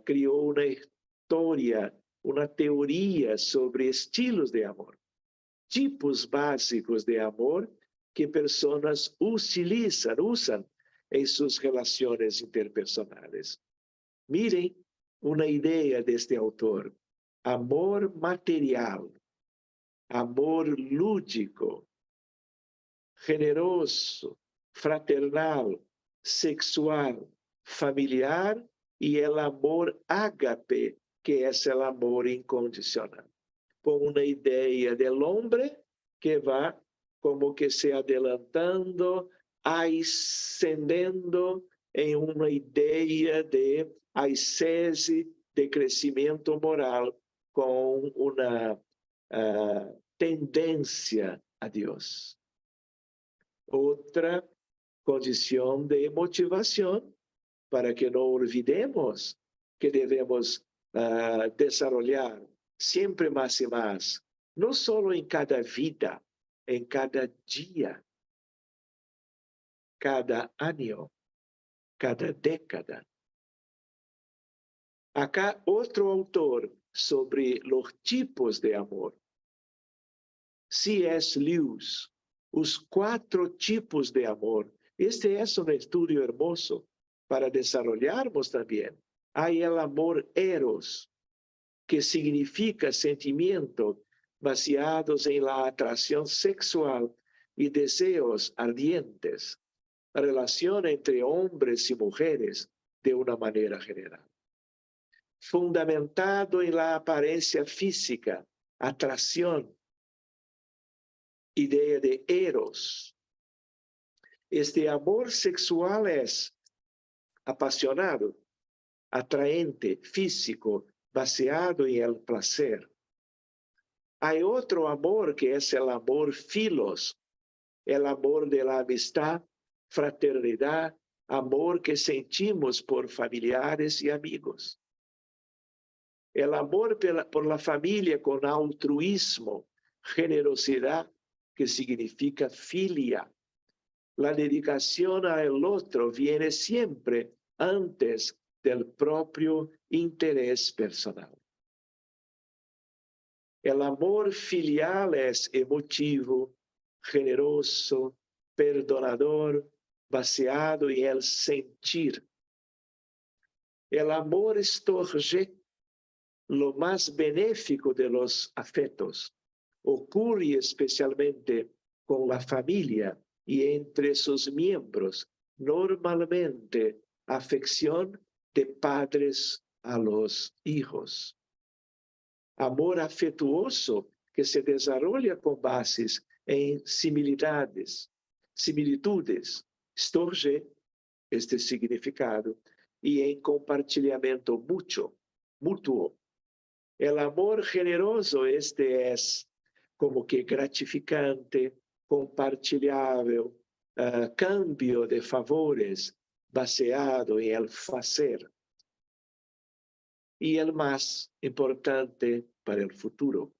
creó una historia, una teoría sobre estilos de amor, tipos básicos de amor que personas usan en sus relaciones interpersonales. Miren una idea de este autor: amor material, amor lúdico, generoso, fraternal, sexual, familiar y el amor ágape, que es el amor incondicional. Con una idea del hombre que va como que se adelantando, ascendendo en una idea de ascese, de crecimiento moral, con una tendencia a Dios. Otra condición de motivación para que no olvidemos que debemos desarrollar siempre más y más, no solo en cada vida, en cada día, cada año, cada década. Acá otro autor sobre los tipos de amor. C.S. Lewis, os 4 tipos de amor. Este es un estudio hermoso para desarrollarnos también. Hay el amor eros, que significa sentimiento baseados en la atracción sexual y deseos ardientes, relación entre hombres y mujeres de una manera general. Fundamentado en la apariencia física, atracción, idea de eros. Este amor sexual es apasionado, atraente, físico, baseado en el placer. Hay otro amor que es el amor filos, el amor de la amistad, fraternidad, amor que sentimos por familiares y amigos. El amor por la familia con altruismo, generosidad, que significa filia. La dedicación al otro viene siempre antes del propio interés personal. El amor filial es emotivo, generoso, perdonador, baseado en el sentir. El amor estorge, lo más benéfico de los afectos, ocurre especialmente con la familia y entre sus miembros, normalmente afección de padres a los hijos. Amor afetuoso que se desarrolla con bases en similitudes, storge este significado, y en compartilhamento mútuo. El amor generoso este es como que gratificante, compartilhável, cambio de favores baseado en el hacer. Y el más importante para el futuro,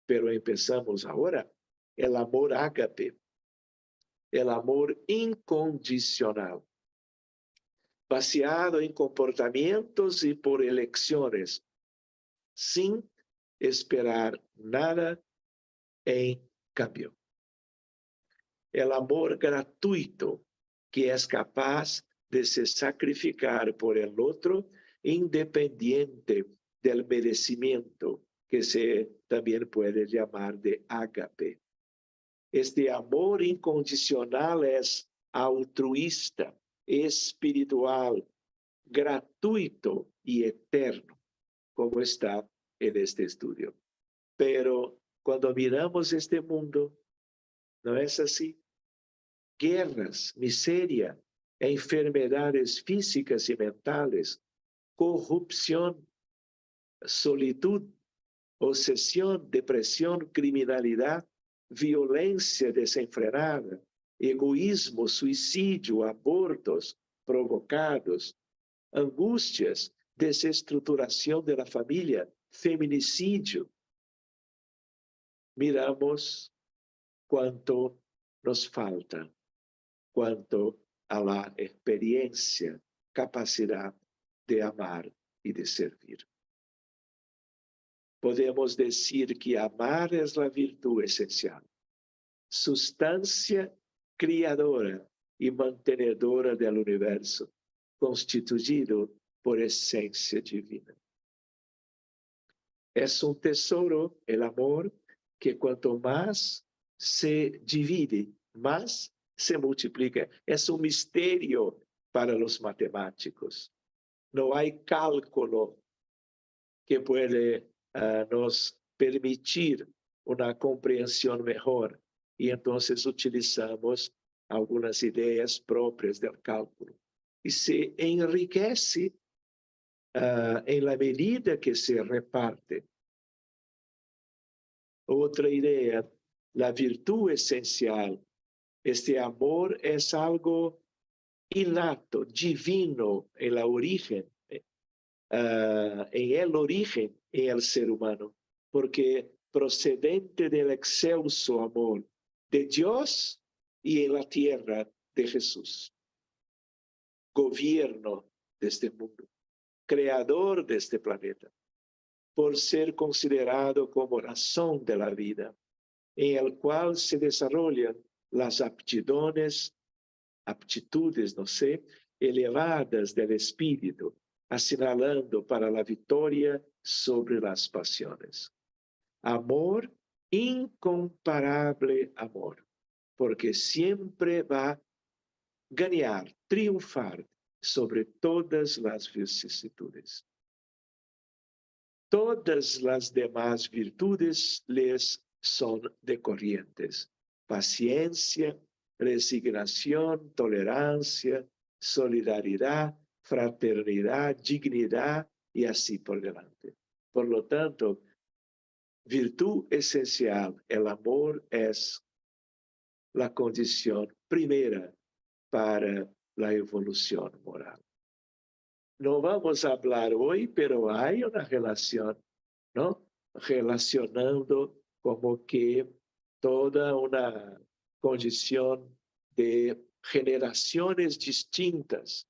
pero empezamos ahora, el amor ágape, el amor incondicional, baseado en comportamientos y por elecciones, sin esperar nada en cambio. El amor gratuito, que es capaz de se sacrificar por el otro, independiente del merecimiento, que se también puede llamar de ágape. Este amor incondicional es altruista, espiritual, gratuito y eterno, como está en este estudio. Pero cuando miramos este mundo, no es así. Guerras, miseria, enfermedades físicas y mentales, corrupción, solitud, obsesión, depresión, criminalidad, violencia desenfrenada, egoísmo, suicidio, abortos provocados, angustias, desestruturación de la familia, feminicidio. Miramos cuánto nos falta, cuanto a la experiencia, capacidad de amar y de servir. Podemos decir que amar es la virtud esencial, sustancia criadora y mantenedora del universo, constituido por esencia divina. Es un tesoro el amor que cuanto más se divide, más se multiplica. Es un misterio para los matemáticos. No hay cálculo que puede nos permitir una comprensión mejor. Y entonces utilizamos algunas ideas propias del cálculo. Y se enriquece en la medida que se reparte. Otra idea, la virtud esencial. Este amor es algo innato, divino en la origen, en el origen en el ser humano, porque procedente del excelso amor de Dios y en la tierra de Jesús. Gobierno de este mundo, creador de este planeta, por ser considerado como razón de la vida, en el cual se desarrollan las aptitudes, no sé, elevadas del espíritu, assinalando para la victoria sobre las pasiones. Amor, incomparable amor, porque siempre va a ganar, triunfar sobre todas las vicisitudes. Todas las demás virtudes les son decorrientes. Paciencia, resignación, tolerancia, solidaridad, fraternidad, dignidad y así por delante. Por lo tanto, virtud esencial, el amor es la condición primera para la evolución moral. No vamos a hablar hoy, pero hay una relación, ¿no? Relacionando como que toda una condición de generaciones distintas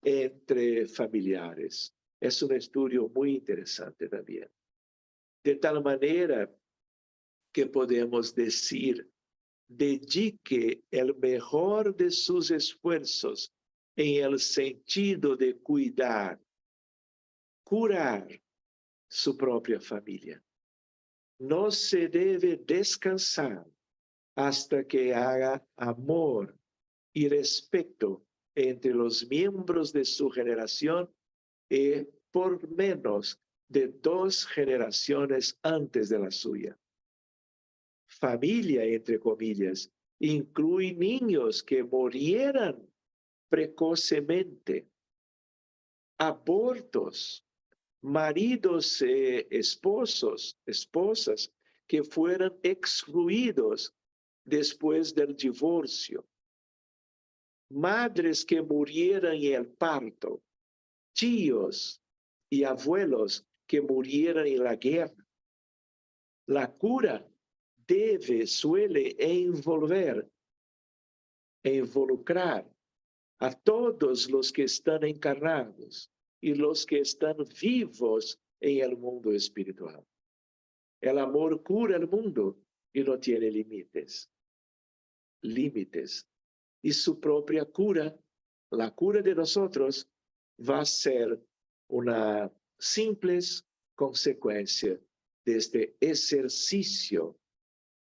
entre familiares. Es un estudio muy interesante también. De tal manera que podemos decir, dedique el mejor de sus esfuerzos en el sentido de cuidar, curar su propia familia. No se debe descansar hasta que haga amor y respeto entre los miembros de su generación y por menos de 2 generaciones antes de la suya. Familia, entre comillas, incluye niños que murieran precocemente, abortos, maridos, esposas que fueran excluidos después del divorcio, madres que murieran en el parto, tíos y abuelos que murieran en la guerra. La cura suele involucrar a todos los que están encarnados y los que están vivos en el mundo espiritual. El amor cura el mundo y no tiene límites. Y su propia cura, la cura de nosotros, va a ser una simple consecuencia de este ejercicio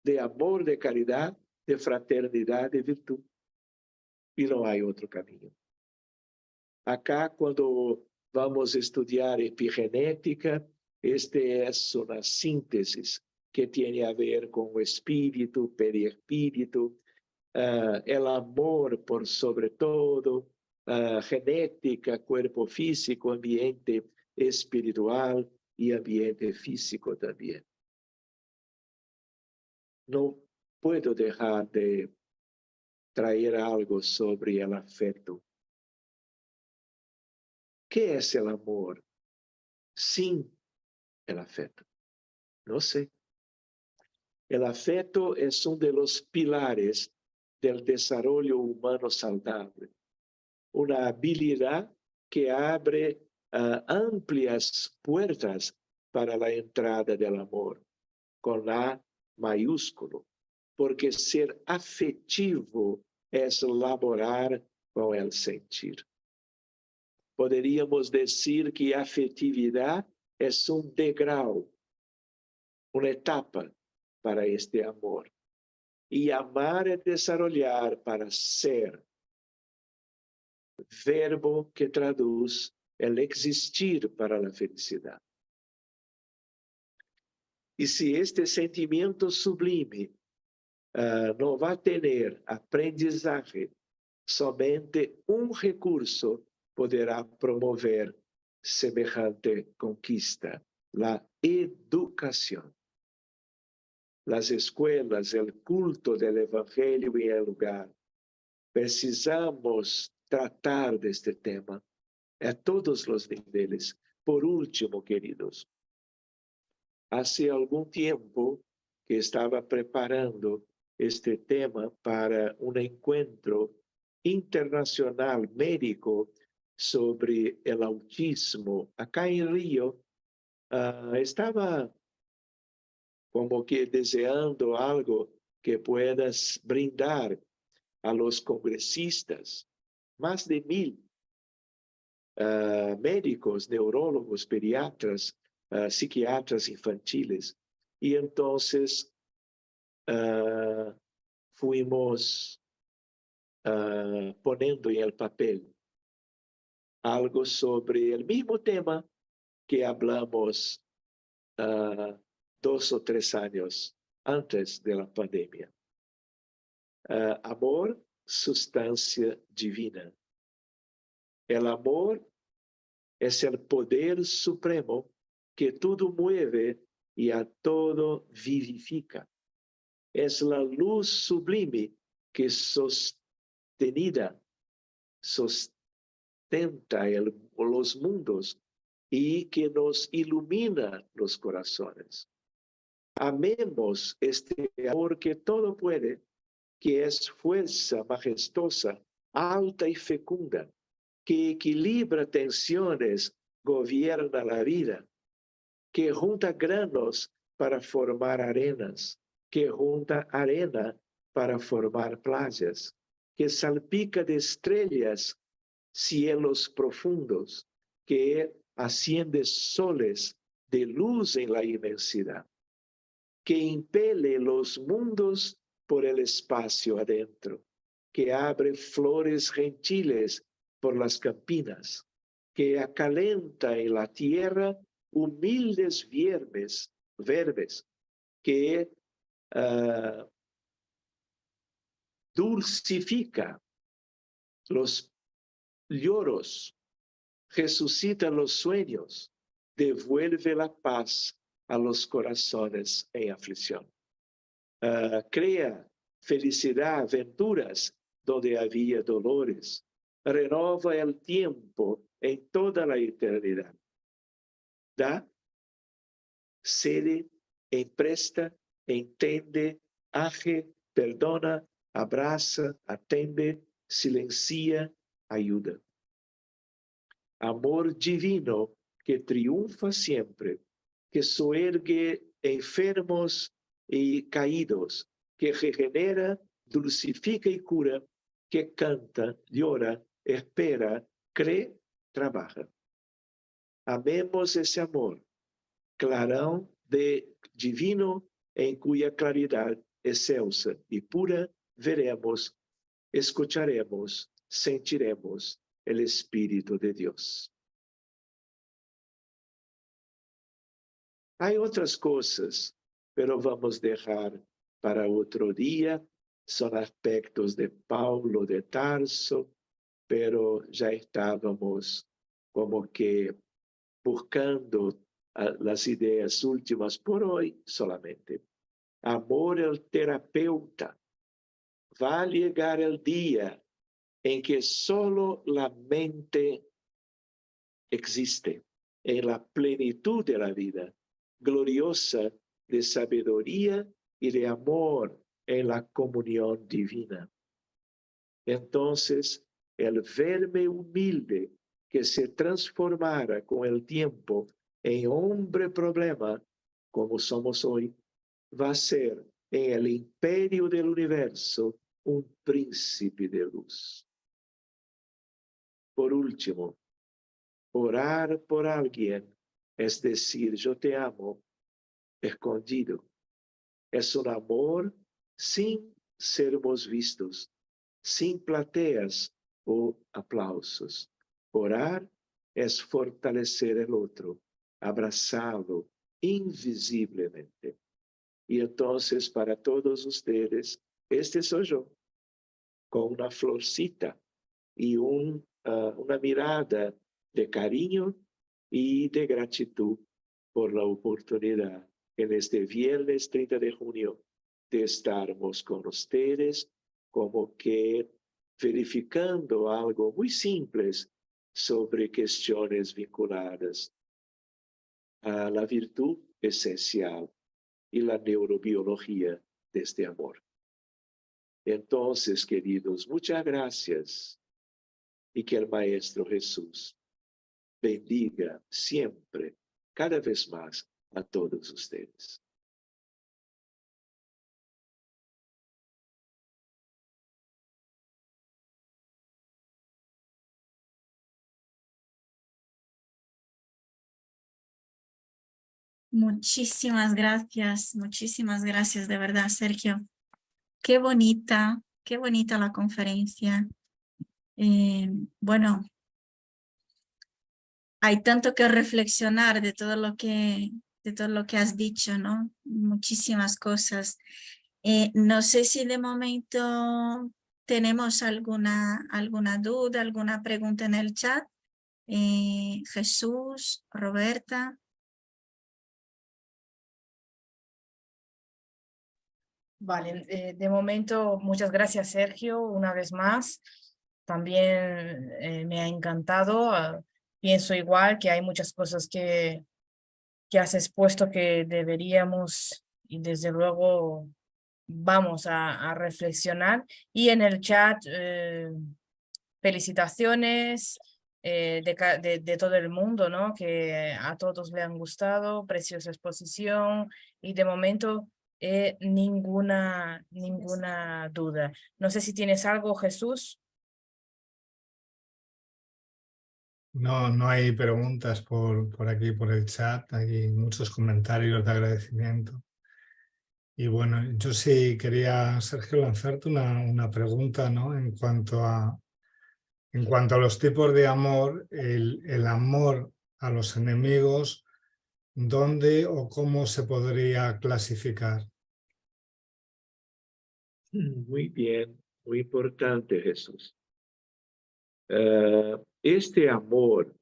de amor, de caridad, de fraternidad, de virtud. Y no hay otro camino. Acá, cuando vamos a estudiar epigenética, es una síntesis que tiene a ver con el espíritu, perispíritu, el amor por sobre todo, genética, cuerpo físico, ambiente espiritual y ambiente físico también. No puedo dejar de traer algo sobre el afecto. ¿Qué es el amor sin el afecto? No sé. El afecto es uno de los pilares del desarrollo humano saludable. Una habilidad que abre amplias puertas para la entrada del amor, con A mayúsculo, porque ser afectivo es laborar con el sentir. Poderíamos decir que afetividad es un degrau, una etapa para este amor. Y amar es desarrollar para ser, verbo que traduce el existir para la felicidad. Y si este sentimiento sublime no va a tener aprendizaje, somente un recurso poderá promover semejante conquista, la educación. Las escuelas, el culto del evangelio en el lugar. Precisamos tratar de este tema a todos los niveles. Por último, queridos, hace algún tiempo que estaba preparando este tema para un encuentro internacional médico sobre el autismo. Acá en Río estaba como que deseando algo que puedas brindar a los congresistas, más de 1000 médicos, neurólogos, pediatras, psiquiatras infantiles. Y entonces fuimos poniendo en el papel algo sobre el mismo tema que hablamos 2 o 3 años antes de la pandemia. Amor, sustancia divina. El amor es el poder supremo que todo mueve y a todo vivifica. Es la luz sublime que sostenta los mundos y que nos ilumina los corazones. Amemos este amor que todo puede, que es fuerza majestuosa, alta y fecunda, que equilibra tensiones, gobierna la vida, que junta granos para formar arenas, que junta arena para formar playas, que salpica de estrellas cielos profundos, que asciende soles de luz en la inmensidad, que impele los mundos por el espacio adentro, que abre flores gentiles por las campinas, que acalenta en la tierra humildes verbes, que dulcifica los lloros, resucita los sueños, devuelve la paz a los corazones en aflicción. Crea felicidad, aventuras donde había dolores. Renova el tiempo en toda la eternidad. Da, cede, empresta, entende, age, perdona, abraza, atende, silencia, ayuda. Amor divino que triunfa siempre, que soergue enfermos y caídos, que regenera, dulcifica y cura, que canta, llora, espera, cree, trabaja. Amemos ese amor, clarão divino en cuya claridad excelsa y pura veremos, escucharemos, sentiremos el Espíritu de Dios. Hay otras cosas, pero vamos a dejar para otro día. Son aspectos de Paulo de Tarso, pero ya estábamos como que buscando las ideas últimas por hoy solamente. Amor el terapeuta. Va a llegar el día en que solo la mente existe en la plenitud de la vida, gloriosa de sabiduría y de amor en la comunión divina. Entonces, el verme humilde que se transformara con el tiempo en hombre problema, como somos hoy, va a ser en el imperio del universo un príncipe de luz. Por último, orar por alguien es decir, yo te amo, escondido. Es un amor sin sermos vistos, sin plateas o aplausos. Orar es fortalecer el otro, abrazarlo invisiblemente. Y entonces para todos ustedes, este soy yo, con una florcita y una mirada de cariño y de gratitud por la oportunidad en este viernes 30 de junio de estarmos con ustedes, como que verificando algo muy simples sobre cuestiones vinculadas a la virtud esencial y la neurobiología de este amor. Entonces, queridos, muchas gracias y que el Maestro Jesús bendiga siempre, cada vez más, a todos ustedes. Muchísimas gracias de verdad, Sergio. Qué bonita la conferencia. Bueno, hay tanto que reflexionar de todo lo que has dicho, ¿no? Muchísimas cosas. No sé si de momento tenemos alguna duda, alguna pregunta en el chat. Jesús, Roberta. Vale, de momento, muchas gracias, Sergio, una vez más. También me ha encantado. Pienso igual que hay muchas cosas que has expuesto que deberíamos y desde luego vamos a reflexionar. Y en el chat, felicitaciones de todo el mundo, ¿no? Que a todos le han gustado, preciosa exposición y de momento ninguna duda. No sé si tienes algo, Jesús. No, no hay preguntas por aquí, por el chat. Hay muchos comentarios de agradecimiento. Y bueno, yo sí quería, Sergio, lanzarte una pregunta, ¿no? En cuanto a los tipos de amor, el amor a los enemigos, ¿dónde o cómo se podría clasificar? Muy bien, muy importante, Jesús. Este amor,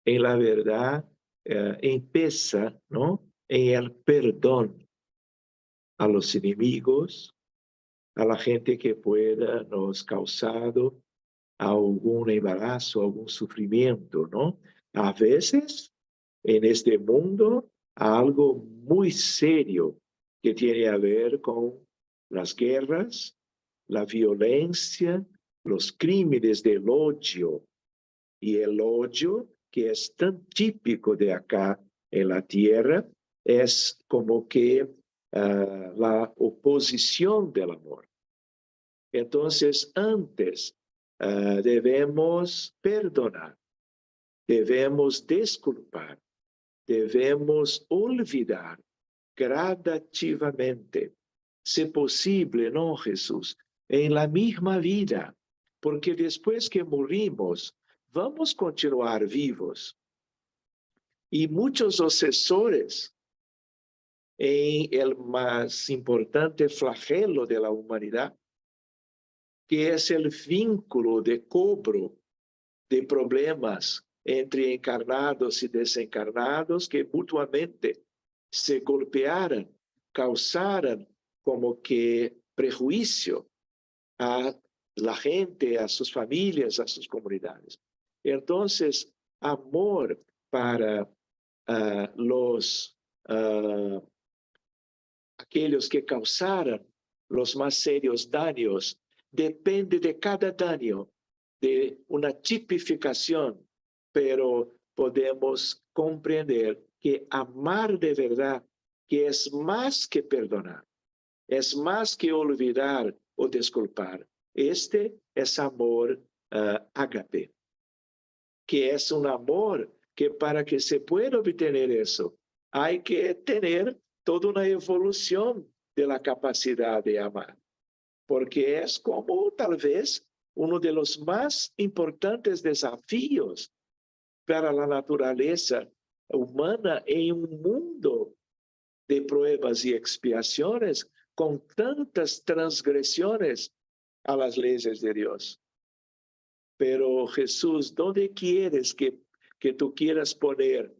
en la verdad, empieza, ¿no?, en el perdón a los enemigos, a la gente que pueda nos causado algún embarazo, algún sufrimiento, ¿no? A veces, en este mundo, algo muy serio que tiene a ver con las guerras, la violencia, los crímenes del odio. Y el odio, que es tan típico de acá en la tierra, es como que la oposición del amor. Entonces, antes debemos perdonar, debemos disculpar, debemos olvidar gradativamente, si posible, ¿no, Jesús? En la misma vida, porque después que morimos, vamos a continuar vivos. Y muchos obsesores en el más importante flagelo de la humanidad, que es el vínculo de cobro de problemas entre encarnados y desencarnados que mutuamente se golpearan, causaran como que prejuicio a la gente, a sus familias, a sus comunidades. Entonces, amor para aquellos que causaran los más serios daños, depende de cada daño, de una tipificación, pero podemos comprender que amar de verdad, que es más que perdonar, es más que olvidar o disculpar. Este es amor ágape, que es un amor que para que se pueda obtener eso, hay que tener toda una evolución de la capacidad de amar, porque es como tal vez uno de los más importantes desafíos para la naturaleza humana en un mundo de pruebas y expiaciones con tantas transgresiones a las leyes de Dios. Pero Jesús, ¿dónde quieres que tú quieras poner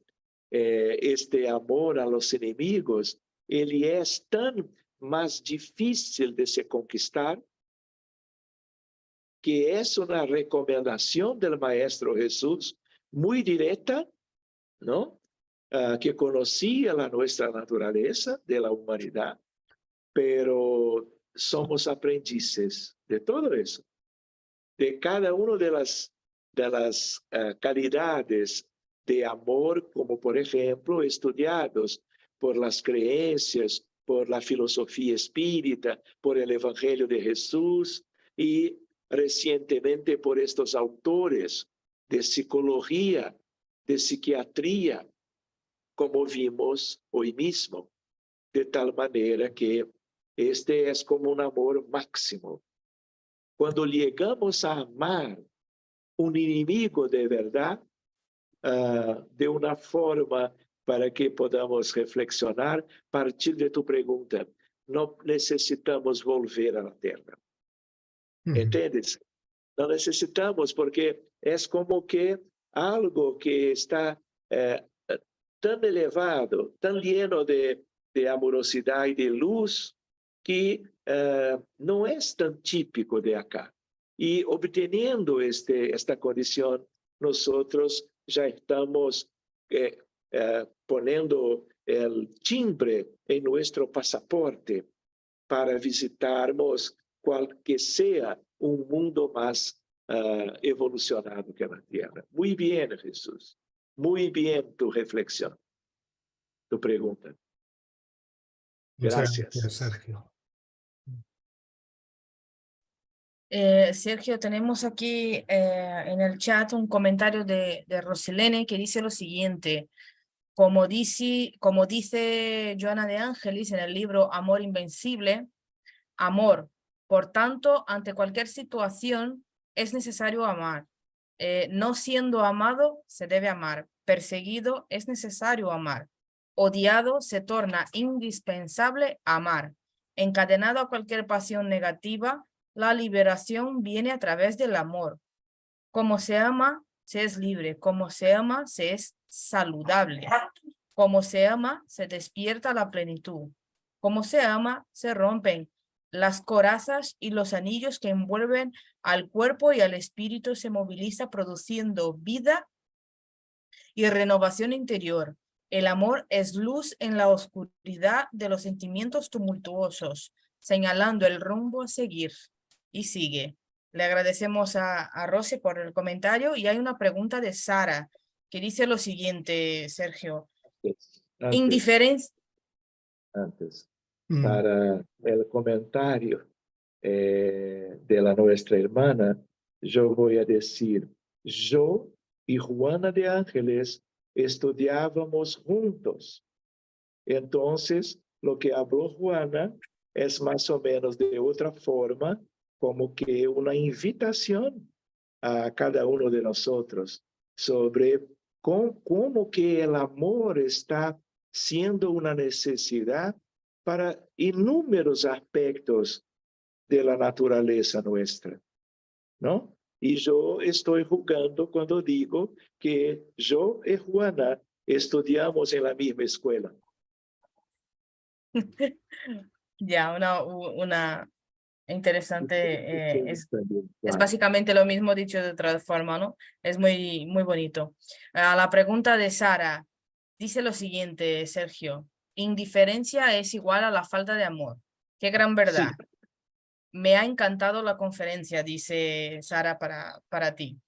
este amor a los enemigos? Él es tan más difícil de se conquistar, que es una recomendación del Maestro Jesús muy directa, ¿no? Que conocía nuestra naturaleza de la humanidad, pero somos aprendices de todo eso, de cada una de las calidades de amor, como por ejemplo estudiados por las creencias, por la filosofía espírita, por el Evangelio de Jesús y recientemente por estos autores de psicología, de psiquiatría, como vimos hoy mismo, de tal manera que este es como un amor máximo. Cuando llegamos a amar un inimigo de verdad, de una forma para que podamos reflexionar, a partir de tu pregunta, no necesitamos volver a la tierra. ¿Entiendes? No necesitamos, porque es como que algo que está tan elevado, tan lleno de amorosidad y de luz, que no es tan típico de acá. Y obteniendo esta condición, nosotros ya estamos poniendo el timbre en nuestro pasaporte para visitarmos cual que sea un mundo más evolucionado que la Tierra. Muy bien, Jesús. Muy bien tu reflexión, tu pregunta. Muchas Gracias. gracias, Sergio. Sergio, tenemos aquí en el chat un comentario de Roselene que dice lo siguiente. Como dice Joana de Ángelis en el libro Amor Invencible, amor. Por tanto, ante cualquier situación es necesario amar. No siendo amado, se debe amar. Perseguido, es necesario amar. Odiado, se torna indispensable amar. Encadenado a cualquier pasión negativa, la liberación viene a través del amor. Como se ama, se es libre. Como se ama, se es saludable. Como se ama, se despierta la plenitud. Como se ama, se rompen las corazas y los anillos que envuelven al cuerpo y al espíritu, se moviliza produciendo vida y renovación interior. El amor es luz en la oscuridad de los sentimientos tumultuosos, señalando el rumbo a seguir. Y sigue. Le agradecemos a Rosy por el comentario y hay una pregunta de Sara que dice lo siguiente, Sergio. Indiferencia. Antes, para el comentario de nuestra hermana, yo voy a decir, yo y Juana de Ángeles estudiábamos juntos. Entonces, lo que habló Juana es más o menos de otra forma, como que una invitación a cada uno de nosotros sobre cómo que el amor está siendo una necesidad para inúmeros aspectos de la naturaleza nuestra, ¿no? Y yo estoy jugando cuando digo que yo y Juana estudiamos en la misma escuela. Ya, una interesante, es básicamente lo mismo dicho de otra forma, ¿no? Es muy, muy bonito. A la pregunta de Sara, dice lo siguiente, Sergio, indiferencia es igual a la falta de amor. Qué gran verdad. Sí. Me ha encantado la conferencia, dice Sara para ti.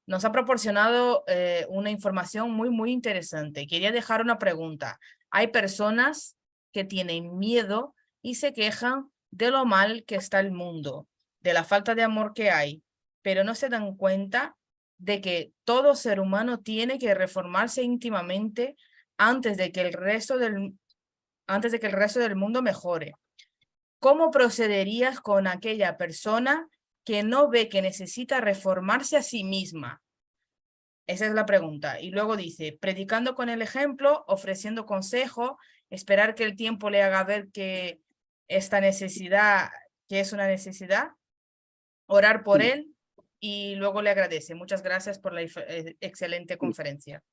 Nos ha proporcionado una información muy, muy interesante. Quería dejar una pregunta. Hay personas que tienen miedo y se quejan de lo mal que está el mundo, de la falta de amor que hay, pero no se dan cuenta de que todo ser humano tiene que reformarse íntimamente antes de que el resto del mundo mejore. ¿Cómo procederías con aquella persona que no ve que necesita reformarse a sí misma? Esa es la pregunta. Y luego dice, predicando con el ejemplo, ofreciendo consejo, esperar que el tiempo le haga ver que esta necesidad, que es una necesidad, orar por él y luego le agradece. Muchas gracias por la excelente conferencia.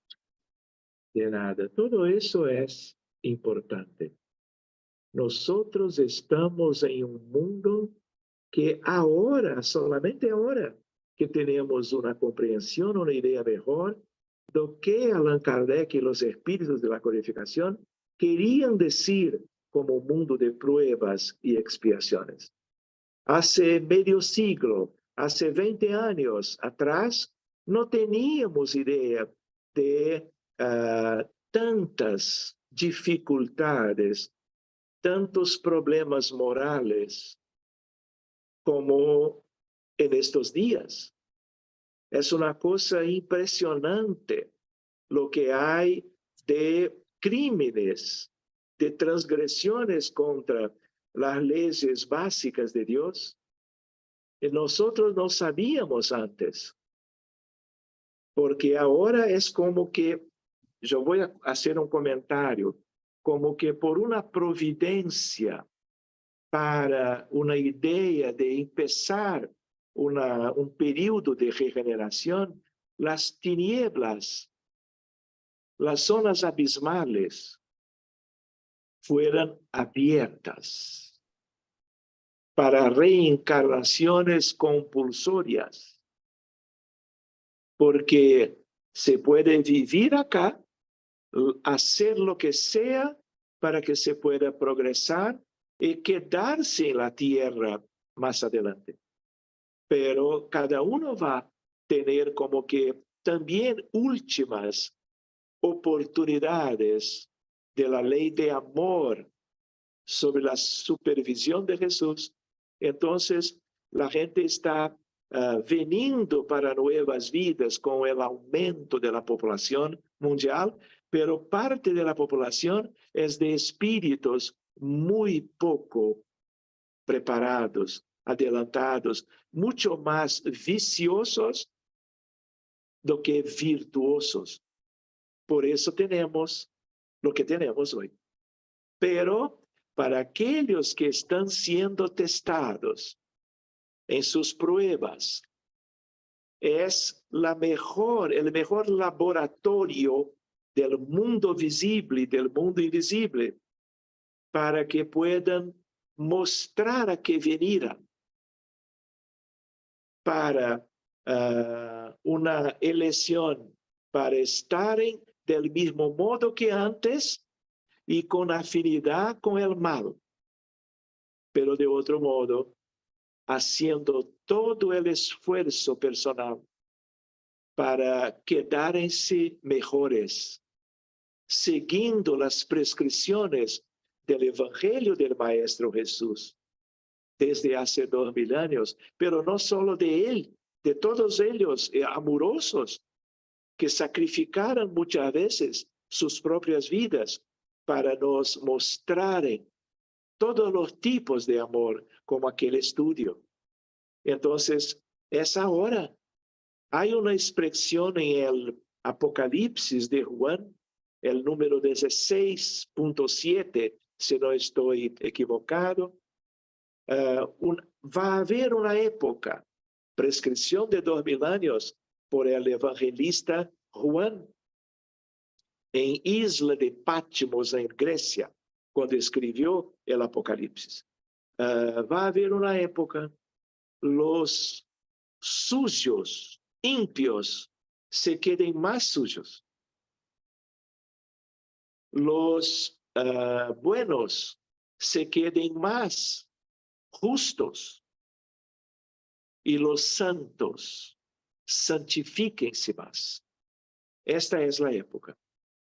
De nada, todo eso es importante. Nosotros estamos en un mundo que ahora, solamente ahora, que tenemos una comprensión, una idea mejor de lo que Allan Kardec y los espíritus de la codificación querían decir como mundo de pruebas y expiaciones. Hace medio siglo, hace 20 años atrás, no teníamos idea de tantas dificultades, tantos problemas morales como en estos días. Es una cosa impresionante lo que hay de crímenes, de transgresiones contra las leyes básicas de Dios. Y nosotros no sabíamos antes, porque ahora es como que, yo voy a hacer un comentario, como que por una providencia para una idea de empezar un periodo de regeneración, las tinieblas, las zonas abismales fueran abiertas para reencarnaciones compulsorias, porque se puede vivir acá, hacer lo que sea para que se pueda progresar y quedarse en la tierra más adelante. Pero cada uno va a tener como que también últimas oportunidades de la ley de amor sobre la supervisión de Jesús. Entonces, la gente está veniendo para nuevas vidas con el aumento de la población mundial, pero parte de la población es de espíritus muy poco preparados, adelantados, mucho más viciosos do que virtuosos. Por eso tenemos lo que tenemos hoy. Pero para aquellos que están siendo testados en sus pruebas, es el mejor laboratorio del mundo visible y del mundo invisible, para que puedan mostrar a que venirán para una elección, para estar del mismo modo que antes y con afinidad con el mal, pero de otro modo, haciendo todo el esfuerzo personal para quedarse mejores, siguiendo las prescripciones del Evangelio del Maestro Jesús desde hace 2000 años, pero no solo de él, de todos ellos amorosos que sacrificaron muchas veces sus propias vidas para nos mostrar todos los tipos de amor, como aquel estudio. Entonces, es ahora. Hay una expresión en el Apocalipsis de Juan, el número 16.7, si no estoy equivocado. Va a haber una época, prescripción de 2000 años, por el evangelista Juan, en Isla de Patmos, en Grecia, cuando escribió el Apocalipsis. Va a haber una época, los suyos, ímpios, se queden más suyos. Los buenos se queden más justos. Y los santos santifíquense más. Esta es la época.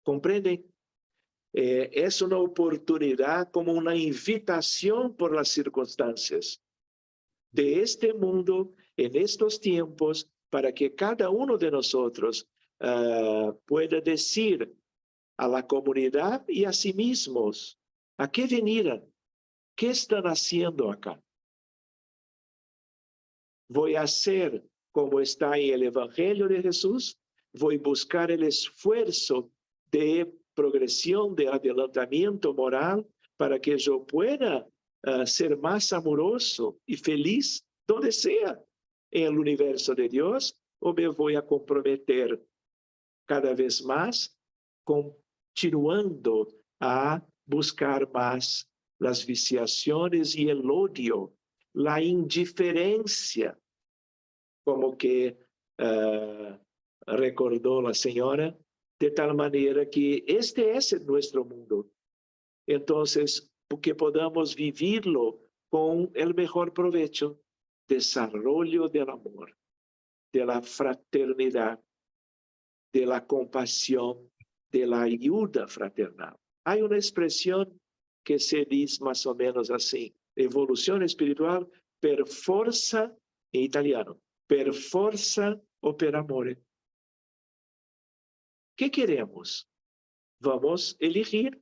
¿Comprenden? Es una oportunidad, como una invitación por las circunstancias de este mundo en estos tiempos, para que cada uno de nosotros pueda decir a la comunidad y a sí mismos, ¿a qué vinieron? ¿Qué están haciendo acá? Voy a hacer como está en el Evangelio de Jesús, voy a buscar el esfuerzo de progresión, de adelantamiento moral, para que yo pueda ser más amoroso y feliz donde sea en el universo de Dios, o me voy a comprometer cada vez más, continuando a buscar más las viciaciones y el odio, la indiferencia, como que recordó la señora, de tal manera que este es nuestro mundo. Entonces, que podamos vivirlo con el mejor provecho, desarrollo del amor, de la fraternidad, de la compasión, de la ayuda fraternal. Hay una expresión que se dice más o menos así: evolución espiritual per forza, en italiano, per forza o per amore. ¿Qué queremos? vamos a elegir,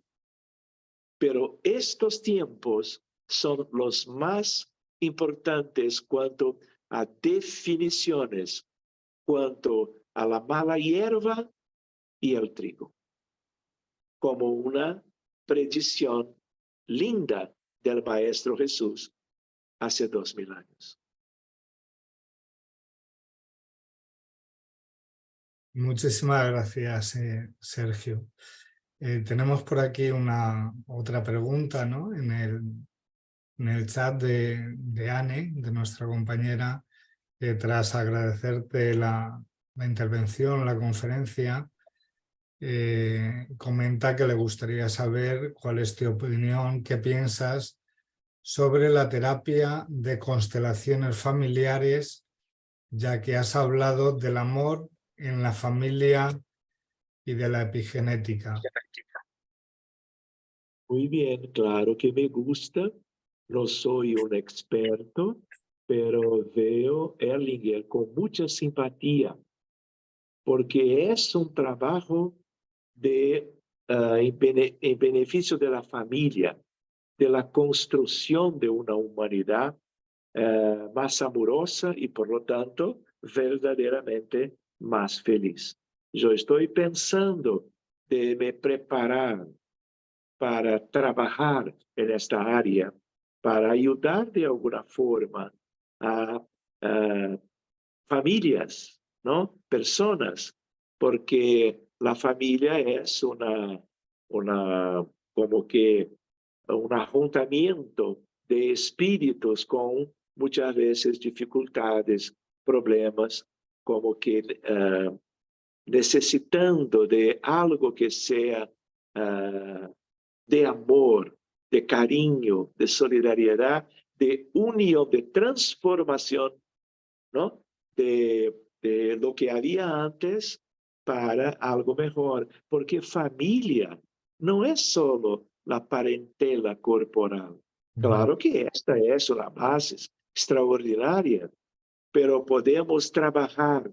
pero estos tiempos son los más importantes cuanto a definiciones, cuanto a la mala hierba y el trigo, como una predicción linda del Maestro Jesús hace 2000 años. Muchísimas gracias, Sergio. Tenemos por aquí otra pregunta, ¿no? En el chat de Anne, de nuestra compañera, que tras agradecerte la intervención, la conferencia, comenta que le gustaría saber cuál es tu opinión, qué piensas sobre la terapia de constelaciones familiares, ya que has hablado del amor en la familia y de la epigenética. Muy bien, claro que me gusta. No soy un experto, pero veo Erlinger con mucha simpatía, porque es un trabajo en beneficio de la familia, de la construcción de una humanidad más amorosa y, por lo tanto, verdaderamente más feliz. Yo estoy pensando de me preparar para trabajar en esta área, para ayudar de alguna forma a familias, ¿no? Personas, porque la familia es como que un ajuntamiento de espíritus con muchas veces dificultades, problemas, como que necesitando de algo que sea de amor, de cariño, de solidaridad, de unión, de transformación, ¿no? De lo que había antes para algo mejor. Porque familia no es solo la parentela corporal. Claro que esta es una base extraordinaria, pero podemos trabajar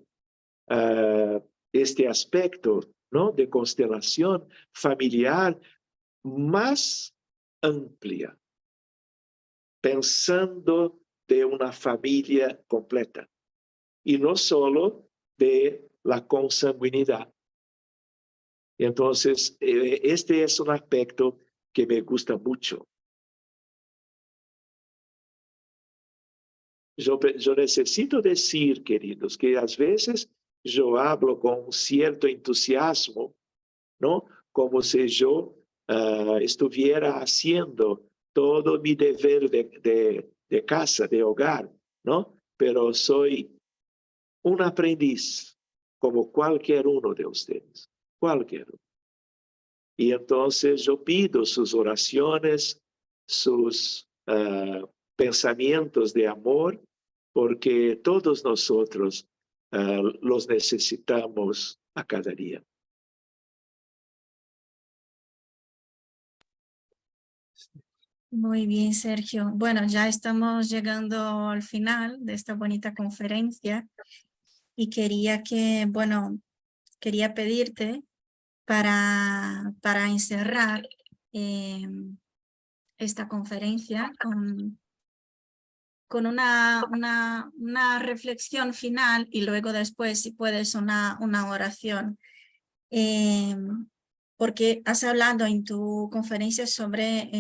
este aspecto, ¿no? De constelación familiar más amplia, pensando de una familia completa y no solo de la consanguinidad. Entonces, este es un aspecto que me gusta mucho. Yo necesito decir, queridos, que a veces yo hablo con cierto entusiasmo, ¿no? Como si yo estuviera haciendo todo mi deber de casa, de hogar, ¿no? Pero soy un aprendiz, como cualquier uno de ustedes, cualquier uno. Y entonces yo pido sus oraciones, sus pensamientos de amor, porque todos nosotros los necesitamos a cada día. Muy bien, Sergio. Bueno, ya estamos llegando al final de esta bonita conferencia y quería pedirte para encerrar esta conferencia con una reflexión final y luego después, si puedes, una oración. Porque has hablado en tu conferencia sobre,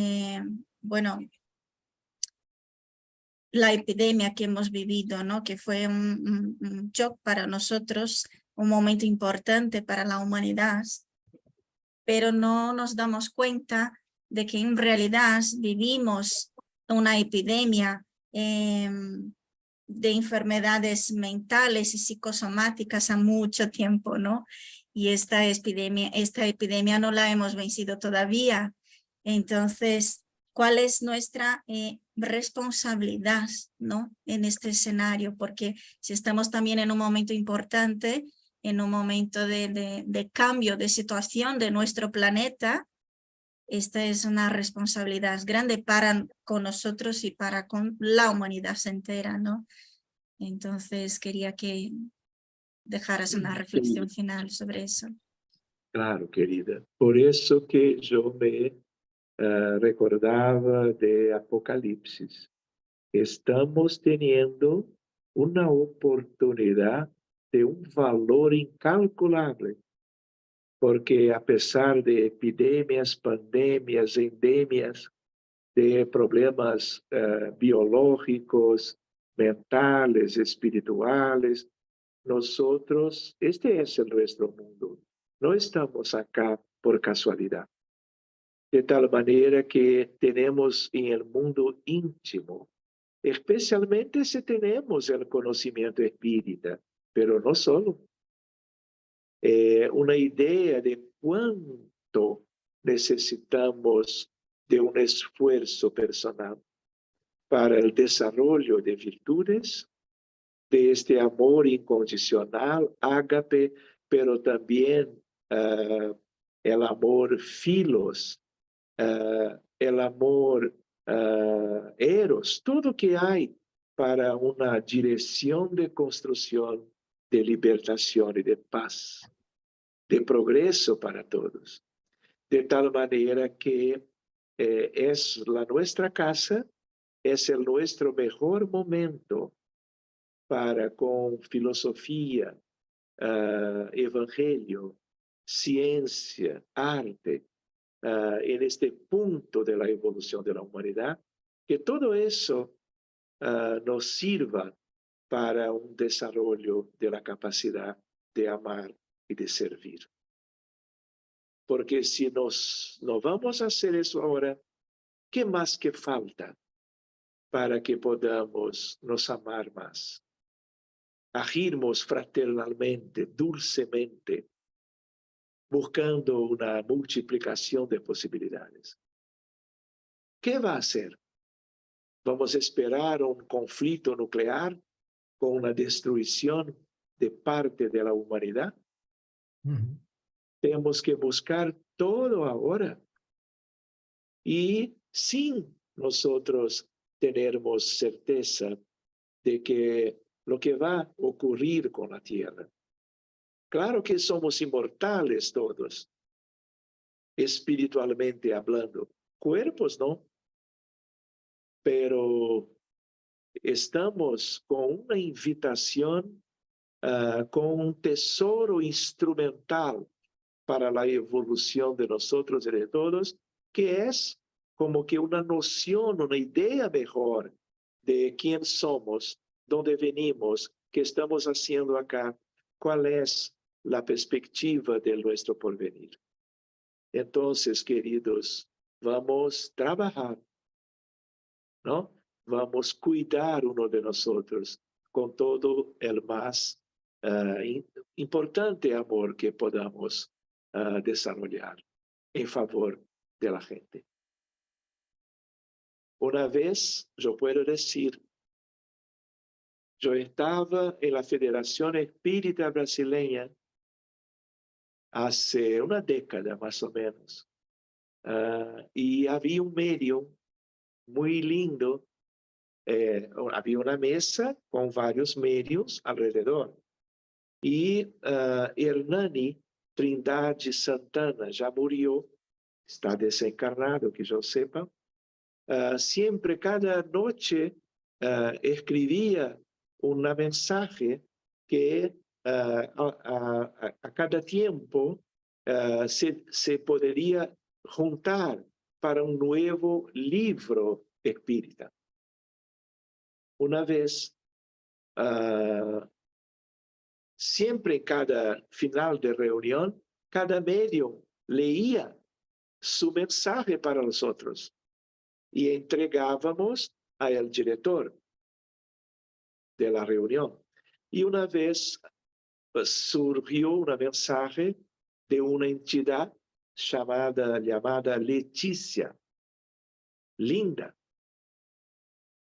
la epidemia que hemos vivido, ¿no? Que fue un shock para nosotros, un momento importante para la humanidad, pero no nos damos cuenta de que en realidad vivimos una epidemia de enfermedades mentales y psicosomáticas a mucho tiempo, ¿no? Y esta epidemia no la hemos vencido todavía. Entonces, ¿cuál es nuestra responsabilidad, ¿no? En este escenario? Porque si estamos también en un momento importante, en un momento de cambio de situación de nuestro planeta, esta es una responsabilidad grande con nosotros y con la humanidad entera, ¿no? Entonces quería que dejaras una reflexión final sobre eso. Claro, querida. Por eso que yo me recordaba de Apocalipsis. Estamos teniendo una oportunidad de un valor incalculable, porque a pesar de epidemias, pandemias, endemias, de problemas biológicos, mentales, espirituales, nosotros, este es nuestro mundo. No estamos acá por casualidad. De tal manera que tenemos en el mundo íntimo, especialmente si tenemos el conocimiento espírita, pero no solo, una idea de cuánto necesitamos de un esfuerzo personal para el desarrollo de virtudes, de este amor incondicional, ágape, pero también el amor filos, el amor eros, todo que hay para una dirección de construcción, de liberación y de paz, de progreso para todos. De tal manera que es nuestra casa, es el nuestro mejor momento para con filosofía, evangelio, ciencia, arte, en este punto de la evolución de la humanidad, que todo eso nos sirva para un desarrollo de la capacidad de amar y de servir. Porque si no vamos a hacer eso ahora, ¿qué más que falta para que podamos nos amar más? Agirmos fraternalmente, dulcemente, buscando una multiplicación de posibilidades. ¿Qué va a hacer? ¿Vamos a esperar un conflicto nuclear con una destrucción de parte de la humanidad? Tenemos que buscar todo ahora. Y sin nosotros tenermos certeza de que lo que va a ocurrir con la tierra. Claro que somos inmortales todos, espiritualmente hablando. Cuerpos no, pero estamos con una invitación, con un tesoro instrumental para la evolución de nosotros y de todos, que es como que una noción, una idea mejor de quién somos, dónde venimos, qué estamos haciendo acá, cuál es la perspectiva de nuestro porvenir. Entonces, queridos, vamos a trabajar, ¿no? Vamos a cuidar uno de nosotros con todo el más importante amor que podamos desarrollar en favor de la gente. Una vez, yo puedo decir, yo estaba en la Federación Espírita Brasileña hace una década más o menos, y había un medio muy lindo, había una mesa con varios medios alrededor, y Hernani Trindade Santana ya murió, está desencarnado, que yo sepa. Siempre, cada noche, escribía un mensaje que a cada tiempo se podría juntar para un nuevo libro espírita. Una vez, siempre en cada final de reunión, cada medio leía su mensaje para nosotros y entregábamos al director de la reunión. Y una vez surgió un mensaje de una entidad llamada Leticia, linda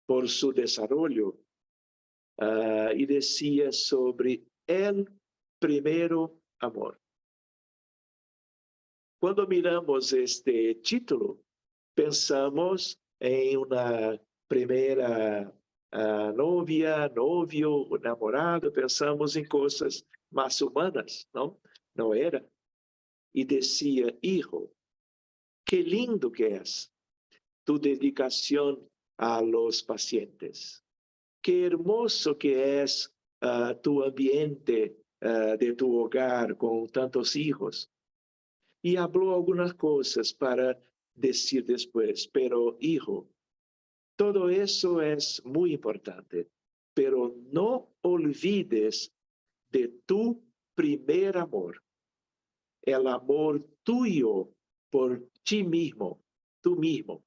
por su desarrollo, y decía sobre el primero amor. Cuando miramos este título, pensamos en una primera novia, novio, namorado, pensamos en cosas más humanas, ¿no? No era. y decía, hijo, qué lindo que es tu dedicación a los pacientes. Qué hermoso que es tu ambiente de tu hogar con tantos hijos. Y habló algunas cosas para decir después, pero hijo, todo eso es muy importante, pero no olvides de tu primer amor, el amor tuyo por ti mismo, tú mismo,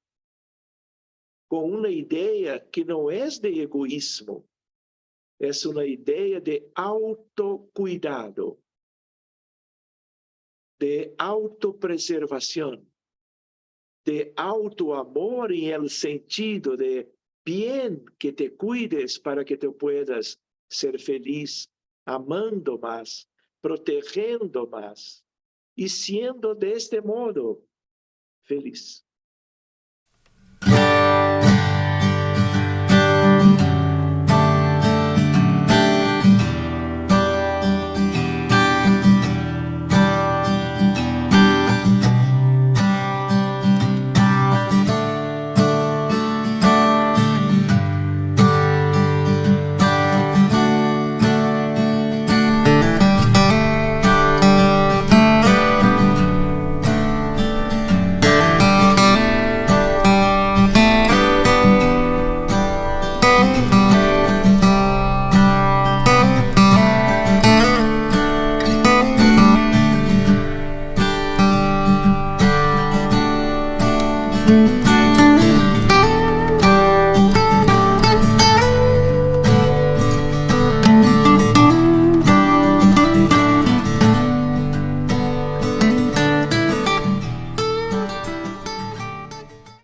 con una idea que no es de egoísmo, es una idea de autocuidado, de autopreservación, de autoamor en el sentido de bien que te cuides para que te puedas ser feliz, amando más, protegiendo más y siendo de este modo feliz.